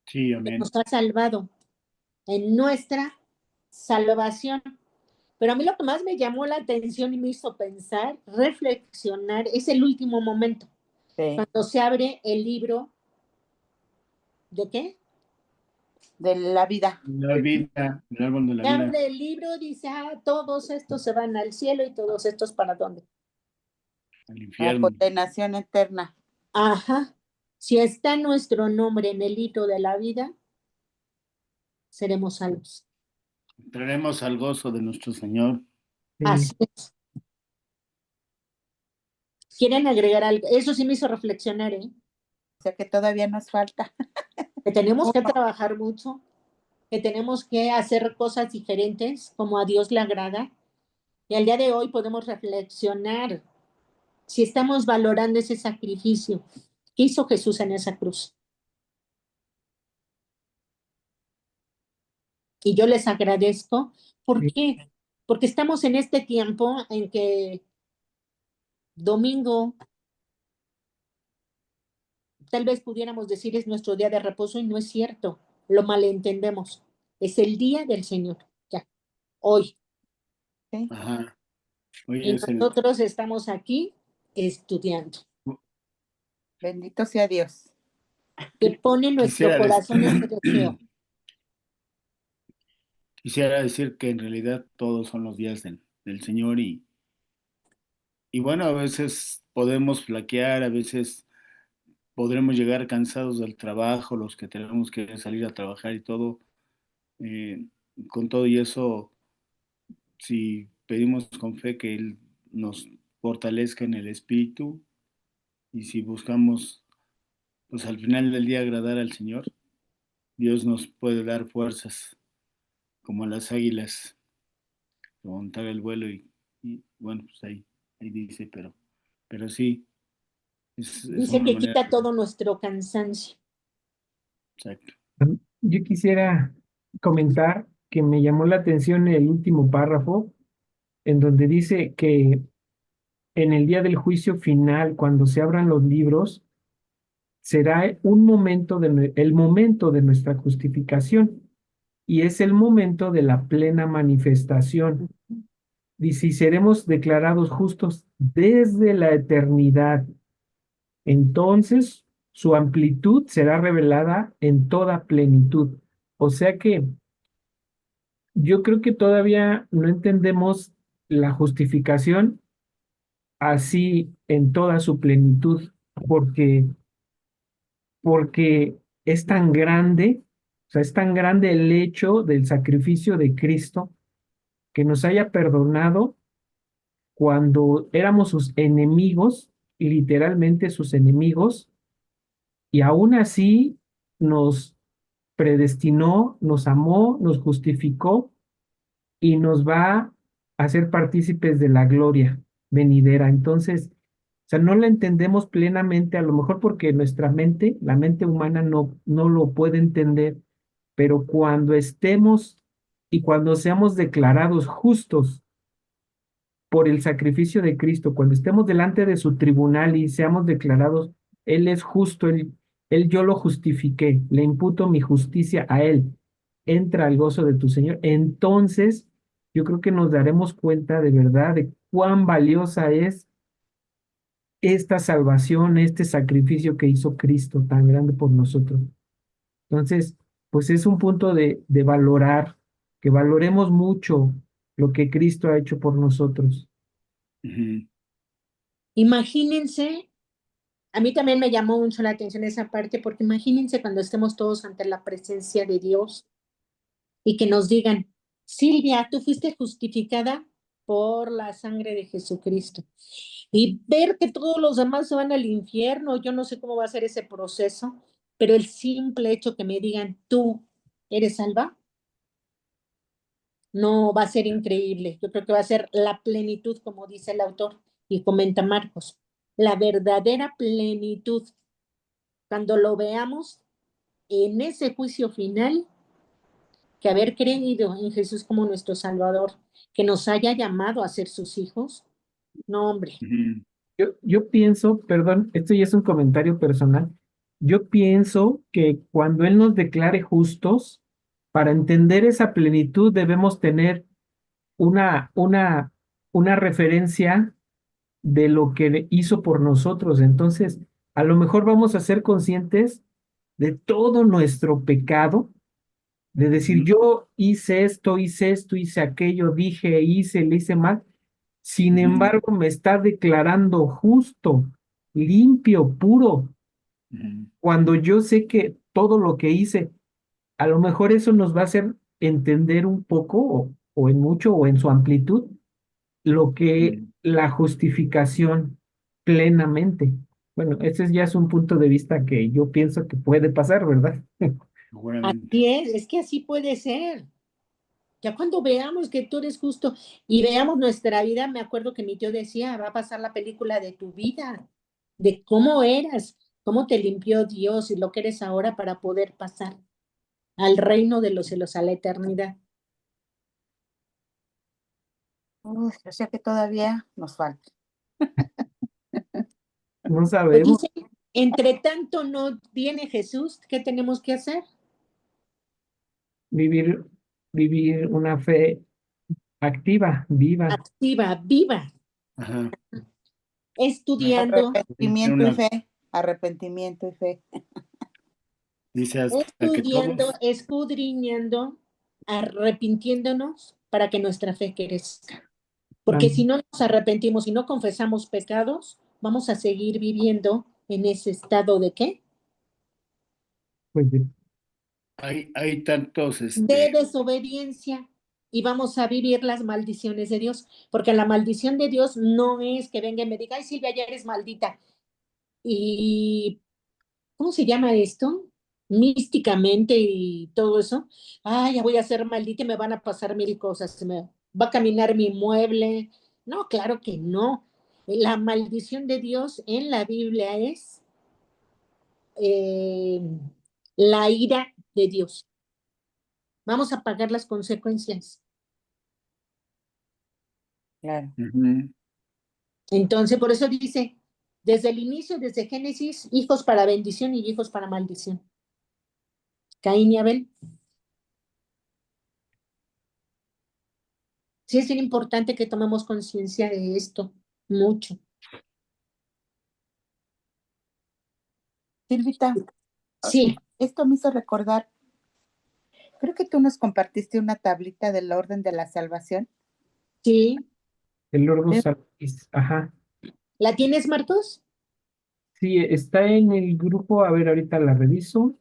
Sí, amén. Que nos ha salvado en nuestra salvación. Pero a mí lo que más me llamó la atención y me hizo pensar, reflexionar, es el último momento. Sí. Cuando se abre el libro, ¿de qué? De la vida. La vida, el árbol de la vida. Abre el libro, dice, todos estos se van al cielo y todos estos ¿para dónde? Al La infierno. condenación eterna. Ajá. Si está nuestro nombre en el libro de la vida, seremos salvos. Entraremos al gozo de nuestro Señor. Sí. Así es. ¿Quieren agregar algo? Eso sí me hizo reflexionar, ¿eh? sea que todavía nos falta. Que tenemos que trabajar mucho, que tenemos que hacer cosas diferentes como a Dios le agrada. Y al día de hoy podemos reflexionar si estamos valorando ese sacrificio que hizo Jesús en esa cruz. Y yo les agradezco. ¿Por qué? Porque estamos en este tiempo en que domingo, tal vez pudiéramos decir, es nuestro día de reposo y no es cierto. Lo malentendemos. Es el día del Señor. Ya, hoy. ¿Sí? Ajá. Hoy Y es el... nosotros estamos aquí estudiando. Bendito sea Dios. Que pone en nuestro Quisiera, corazón ese deseo. quisiera decir que en realidad todos son los días del Señor y bueno, a veces podemos flaquear, a veces podremos llegar cansados del trabajo, los que tenemos que salir a trabajar y todo. eh, con todo y eso, si pedimos con fe que Él nos fortalezca en el espíritu y si buscamos, pues al final del día agradar al Señor, Dios nos puede dar fuerzas como las águilas, montar el vuelo y bueno, pues ahí dice, pero sí, es Dice una que manera quita todo nuestro cansancio. exacta. Yo quisiera comentar que me llamó la atención el último párrafo, en donde dice que en el día del juicio final, cuando se abran los libros, será un momento el momento de nuestra justificación y es el momento de la plena manifestación. Dice, y seremos declarados justos desde la eternidad. Entonces, su amplitud será revelada en toda plenitud. O sea que yo creo que todavía no entendemos la justificación así en toda su plenitud, porque, porque es tan grande, o sea, es tan grande el hecho del sacrificio de Cristo que nos haya perdonado cuando éramos sus enemigos, literalmente sus enemigos, y aún así nos predestinó, nos amó, nos justificó y nos va a hacer partícipes de la gloria venidera. Entonces, o sea, no la entendemos plenamente, a lo mejor porque nuestra mente, la mente humana no lo puede entender, pero cuando estemos y cuando seamos declarados justos por el sacrificio de Cristo, cuando estemos delante de su tribunal y seamos declarados, Él es justo, él yo lo justifiqué, le imputo mi justicia a Él, entra al gozo de tu Señor, entonces yo creo que nos daremos cuenta de verdad de cuán valiosa es esta salvación, este sacrificio que hizo Cristo tan grande por nosotros. Entonces, pues es un punto de valorar, que valoremos mucho lo que Cristo ha hecho por nosotros. Ujú. Imagínense, a mí también me llamó mucho la atención esa parte, porque imagínense cuando estemos todos ante la presencia de Dios y que nos digan, Silvia, tú fuiste justificada por la sangre de Jesucristo. Y ver que todos los demás se van al infierno, yo no sé cómo va a ser ese proceso, pero el simple hecho que me digan, tú eres salva, no va a ser increíble. Yo creo que va a ser la plenitud, como dice el autor y comenta Marcos, la verdadera plenitud. Cuando lo veamos en ese juicio final, que haber creído en Jesús como nuestro Salvador, que nos haya llamado a ser sus hijos, no, hombre. Ujú. Yo pienso, perdón, esto ya es un comentario personal, yo pienso que cuando Él nos declare justos, para entender esa plenitud debemos tener una, una, una referencia de lo que hizo por nosotros. Entonces, a lo mejor vamos a ser conscientes de todo nuestro pecado, de decir, Ujú. yo hice esto, hice aquello, dije, le hice mal. Sin Ujú. embargo, me está declarando justo, limpio, puro, Ujú. cuando yo sé que todo lo que hice, a lo mejor eso nos va a hacer entender un poco, o en mucho, o en su amplitud, lo que Ujú. la justificación plenamente. Bueno, ese ya es un punto de vista que yo pienso que puede pasar, ¿verdad? seguramente. Así es que así puede ser. Ya cuando veamos que tú eres justo y veamos nuestra vida, me acuerdo que mi tío decía, va a pasar la película de tu vida, de cómo eras, cómo te limpió Dios y lo que eres ahora para poder pasar al reino de los cielos, a la eternidad. Uf, o sea que todavía nos falta. No Pues sabemos dice, entre tanto no viene Jesús, ¿qué tenemos que hacer? vivir, vivir una fe activa, viva. Activa, viva, Ajá. estudiando, Tener Arrepentimiento y fe. Arrepentimiento y fe. dice, hasta que estudiando, todos, escudriñando, arrepintiéndonos para que nuestra fe crezca. Porque Am- si no nos arrepentimos y no confesamos pecados, vamos a seguir viviendo en ese estado de ¿qué? Pues, hay tantos, De desobediencia. Y vamos a vivir las maldiciones de Dios. Porque la maldición de Dios no es que venga y me diga, ay Silvia, ya eres maldita. Y ¿cómo se llama esto? Místicamente y todo eso. Ah, ya voy a ser maldita y me van a pasar mil cosas. Se me va a caminar mi mueble. No, claro que no. La maldición de Dios en la Biblia es eh, la ira de Dios. Vamos a pagar las consecuencias. Claro. ujú, Entonces, por eso dice, desde el inicio, desde Génesis, hijos para bendición y hijos para maldición. Caín y Abel. Sí, es bien importante que tomemos conciencia de esto, mucho. Silvita, Sí, esto me hizo recordar, creo que tú nos compartiste una tablita del orden de la salvación. sí. el Lord Eh, Salvis, ajá. ¿La tienes, Marcos? Sí, está en el grupo, a ver, ahorita la reviso.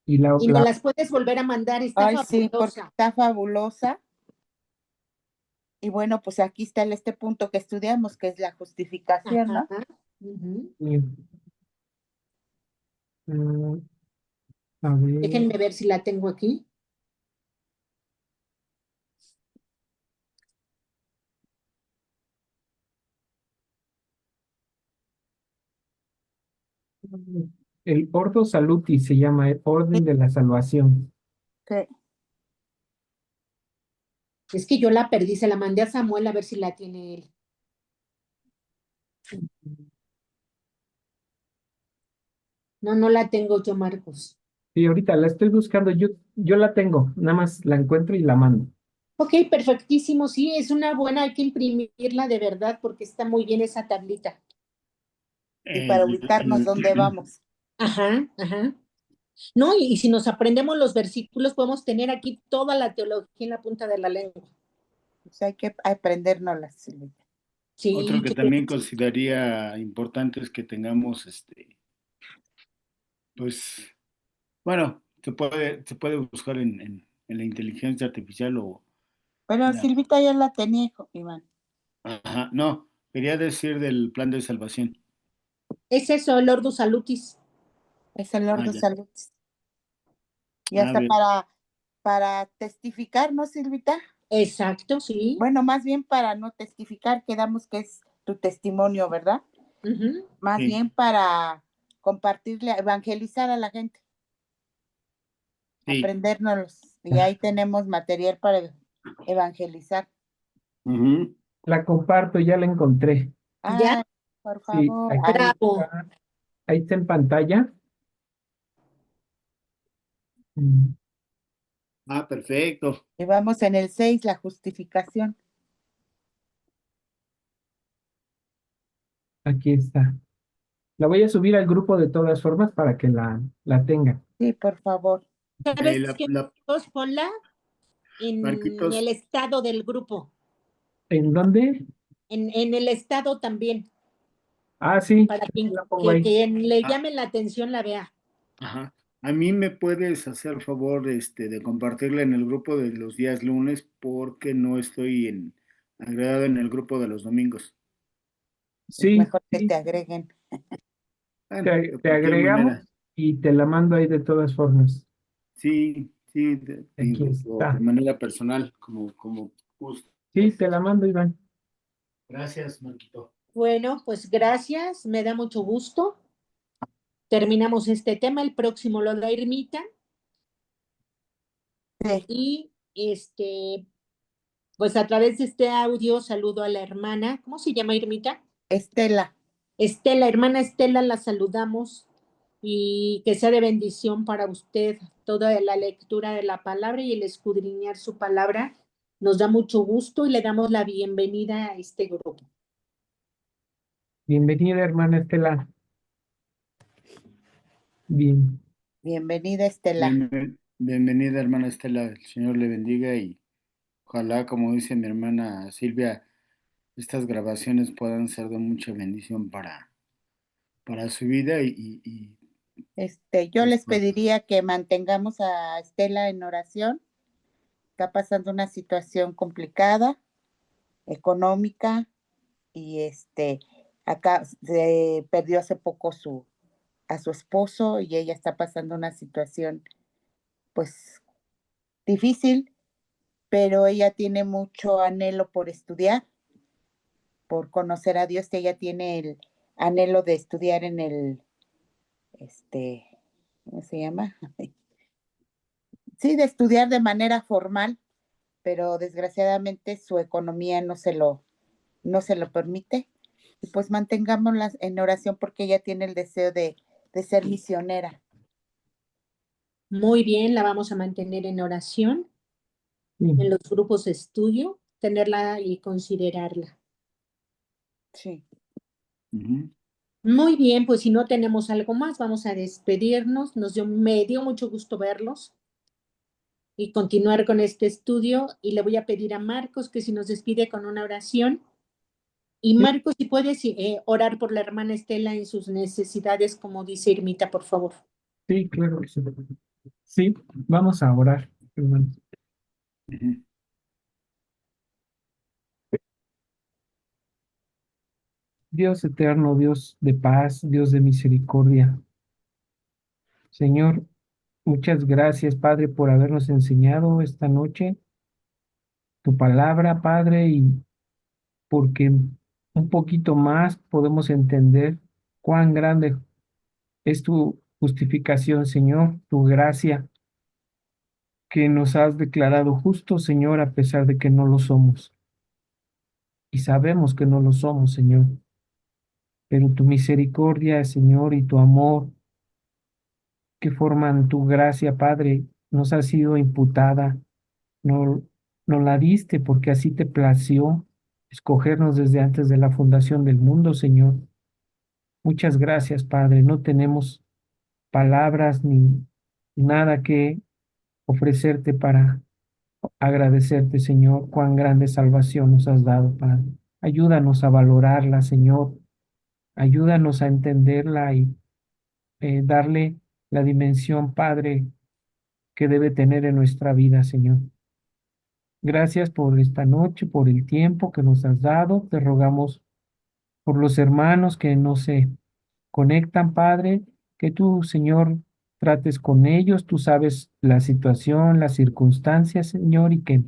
Y Y nos las puedes volver a mandar, está Ay, sí, porque fabulosa. está fabulosa. Y bueno, pues aquí está este punto que estudiamos, que es la justificación, Ajá. ¿no? Ujú. mm, a ver, Déjenme ver si la tengo aquí. el Ordo Salutis se llama, el Orden de la Salvación. Sí. Es que yo la perdí, se la mandé a Samuel a ver si la tiene él. No, no la tengo yo, Marcos. Sí, ahorita la estoy buscando, yo la tengo, nada más la encuentro y la mando. Ok, perfectísimo. Sí, es una buena, hay que imprimirla de verdad porque está muy bien esa tablita. Y para el- ubicarnos el- dónde vamos. Ajá, ajá. No, y si nos aprendemos los versículos, podemos tener aquí toda la teología en la punta de la lengua. Pues hay que aprendérnoslas, Silvita. otro Sí, que también consideraría importante es que tengamos, pues, bueno, se puede buscar en la inteligencia artificial o Pero la, Silvita ya la tenía, Iván. ajá, no, quería decir del plan de salvación. es eso, el Ordo Salutis. Es el Ah, Lord ya. Salud. Y A hasta ver, para testificar, ¿no, Silvita? Exacto, sí. Bueno, más bien para no testificar, quedamos que es tu testimonio, ¿verdad? Ujú. Más sí, bien para compartirle, evangelizar a la gente, sí. aprendérnoslos. Y ahí tenemos material para evangelizar. Ujú. La comparto, ya la encontré. Ya, Ah, por Sí, favor, aquí ahí. bravo. está, ahí está en pantalla. Mm, Ah, perfecto. Y vamos en el 6, la justificación. Aquí está. La voy a subir al grupo de todas formas para que la tenga. Sí, por favor. ¿Sabes qué? La Ponla en Marquitos, el estado del grupo, ¿En dónde? en el estado también, Ah, sí, para la pongo ahí. que le ah, llame la atención la vea. ajá. A mí me puedes hacer favor, de compartirla en el grupo de los días lunes porque no estoy agregado en el grupo de los domingos. Es Sí, mejor que te sí, agreguen. Bueno, de Te cualquier agregamos manera, y te la mando ahí de todas formas. sí, sí, Aquí incluso de está. manera personal, como gusto. Sí, te la mando, Iván. Gracias, Marquito. Bueno, pues gracias, me da mucho gusto. Terminamos este tema, el próximo lo da Irmita Sí, y pues a través de este audio saludo a la hermana, ¿cómo se llama Irmita? Estela. Estela, hermana Estela, la saludamos y que sea de bendición para usted toda la lectura de la palabra y el escudriñar su palabra. Nos da mucho gusto y le damos la bienvenida a este grupo. Bienvenida, hermana Estela. Bien. Bienvenida, Estela. Bienvenida, hermana Estela. El Señor le bendiga y ojalá, como dice mi hermana Silvia, estas grabaciones puedan ser de mucha bendición para su vida Yo pues, les pediría que mantengamos a Estela en oración. Está pasando una situación complicada, económica, y acá se perdió hace poco a su esposo y ella está pasando una situación pues difícil, pero ella tiene mucho anhelo por estudiar, por conocer a Dios. Ella tiene el anhelo de estudiar en este, ¿cómo se llama? Sí, de estudiar de manera formal, pero desgraciadamente su economía no se lo permite. Y pues mantengámosla en oración porque ella tiene el deseo de ser misionera. Muy bien, la vamos a mantener en oración, Sí. en los grupos de estudio, tenerla y considerarla. Sí. ujú. Muy bien, pues si no tenemos algo más, vamos a despedirnos. Me dio mucho gusto verlos y continuar con este estudio. Y le voy a pedir a Marcos que si nos despide con una oración. Y Sí, Marcos, si puedes orar por la hermana Estela en sus necesidades, como dice Irmita, por favor. sí, claro que sí. Sí, vamos a orar, hermano. Ujú. Dios eterno, Dios de paz, Dios de misericordia. Señor, muchas gracias, Padre, por habernos enseñado esta noche tu palabra, Padre, y porque un poquito más podemos entender cuán grande es tu justificación, Señor, tu gracia, que nos has declarado justos, Señor, a pesar de que no lo somos. Y sabemos que no lo somos, Señor, pero tu misericordia, Señor, y tu amor que forman tu gracia, Padre, nos ha sido imputada. No, no la diste porque así te plació escogernos desde antes de la fundación del mundo, Señor. Muchas gracias, Padre. No tenemos palabras ni nada que ofrecerte para agradecerte, Señor, cuán grande salvación nos has dado, Padre. Ayúdanos a valorarla, Señor. Ayúdanos a entenderla y darle la dimensión, Padre, que debe tener en nuestra vida, Señor. Gracias por esta noche, por el tiempo que nos has dado. Te rogamos por los hermanos que no se conectan, Padre, que tú, Señor, trates con ellos. Tú sabes la situación, las circunstancias, Señor, y que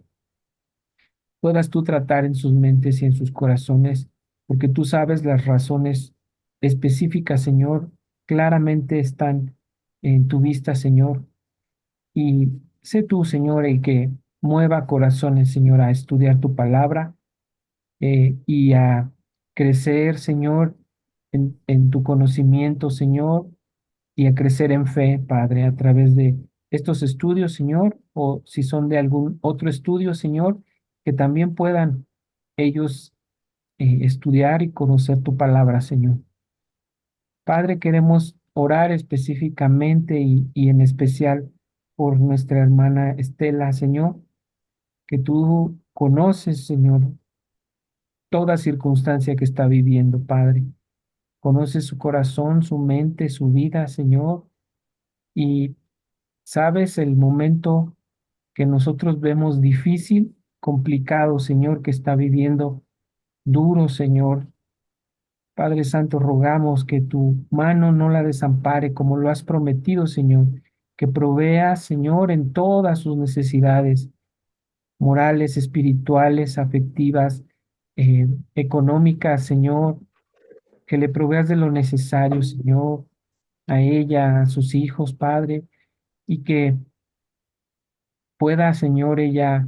puedas tú tratar en sus mentes y en sus corazones, porque tú sabes las razones específicas, Señor, claramente están en tu vista, Señor. Y sé tú, Señor, el que mueva corazones, Señor, a estudiar tu palabra y a crecer, Señor, en tu conocimiento, Señor, y a crecer en fe, Padre, a través de estos estudios, Señor, o si son de algún otro estudio, Señor, que también puedan ellos estudiar y conocer tu palabra, Señor. Padre, queremos orar específicamente y en especial por nuestra hermana Estela, Señor, que tú conoces, Señor, toda circunstancia que está viviendo, Padre. Conoces su corazón, su mente, su vida, Señor, y sabes el momento que nosotros vemos difícil, complicado, Señor, que está viviendo duro, Señor, Padre Santo, rogamos que tu mano no la desampare como lo has prometido, Señor, que provea, Señor, en todas sus necesidades morales, espirituales, afectivas, económicas, Señor, que le proveas de lo necesario, Señor, a ella, a sus hijos, Padre, y que pueda, Señor, ella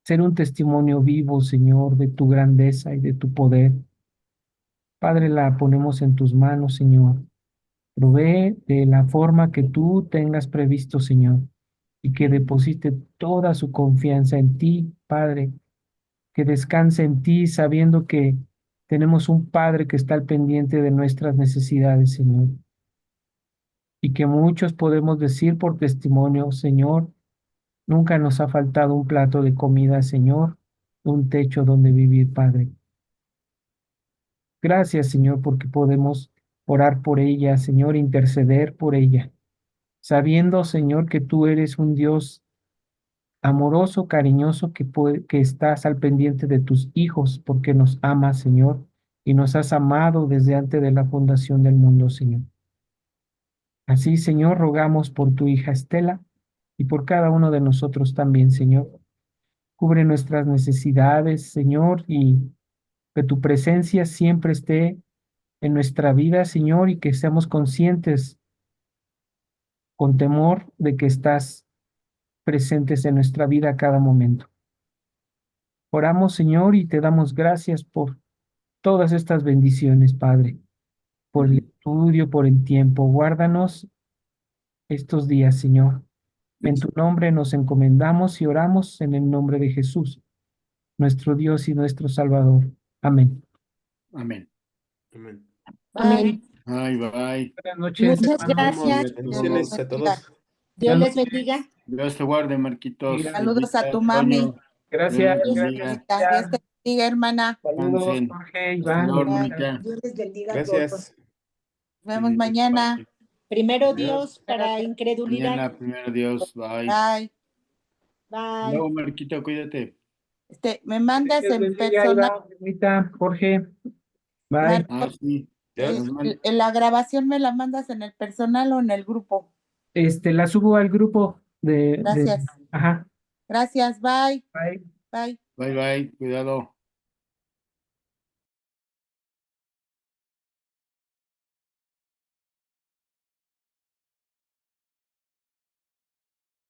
ser un testimonio vivo, Señor, de tu grandeza y de tu poder. Padre, la ponemos en tus manos, Señor. Provee de la forma que tú tengas previsto, Señor, y que deposite toda su confianza en ti, Padre, que descanse en ti, sabiendo que tenemos un Padre que está al pendiente de nuestras necesidades, Señor, y que muchos podemos decir por testimonio, Señor, nunca nos ha faltado un plato de comida, Señor, un techo donde vivir, Padre. Gracias, Señor, porque podemos orar por ella, Señor, interceder por ella, sabiendo, Señor, que tú eres un Dios amoroso, cariñoso, que estás al pendiente de tus hijos, porque nos amas, Señor, y nos has amado desde antes de la fundación del mundo, Señor. Así, Señor, rogamos por tu hija Estela y por cada uno de nosotros también, Señor. Cubre nuestras necesidades, Señor, y que tu presencia siempre esté en nuestra vida, Señor, y que seamos conscientes con temor de que estás presentes en nuestra vida a cada momento. Oramos, Señor, y te damos gracias por todas estas bendiciones, Padre, por el estudio, por el tiempo. Guárdanos estos días, Señor. En tu nombre nos encomendamos y oramos en el nombre de Jesús, nuestro Dios y nuestro Salvador. Amén. Amén. Amén. Amén. Bye, bye. Buenas noches, Muchas hermanos. gracias. Bendiciones a todos. Dios les Buenas bendiga. Dios te guarde, Marquitos. Saludos a tu Lupita, mami. Toño. Gracias, Dios les gracias. bendiga. Dios te bendiga, hermana. Saludos, Descansen. Jorge, Hasta Iván. luego, Bye. hermanita. Dios les bendiga a todos. Gracias. Nos vemos mañana. Primero Adiós. Dios para incredulidad. Mañana, primero Dios. Bye. Bye. Bye. Luego, Marquito, cuídate. Me mandas Dios en bendiga, persona, Iván, Rita, Jorge. Bye. Marco, Sí. Adiós. Nos manda- la grabación me la mandas en el personal o en el grupo. La subo al grupo Gracias. Ajá. Gracias. Bye. Bye. Bye. Bye, bye. Cuidado.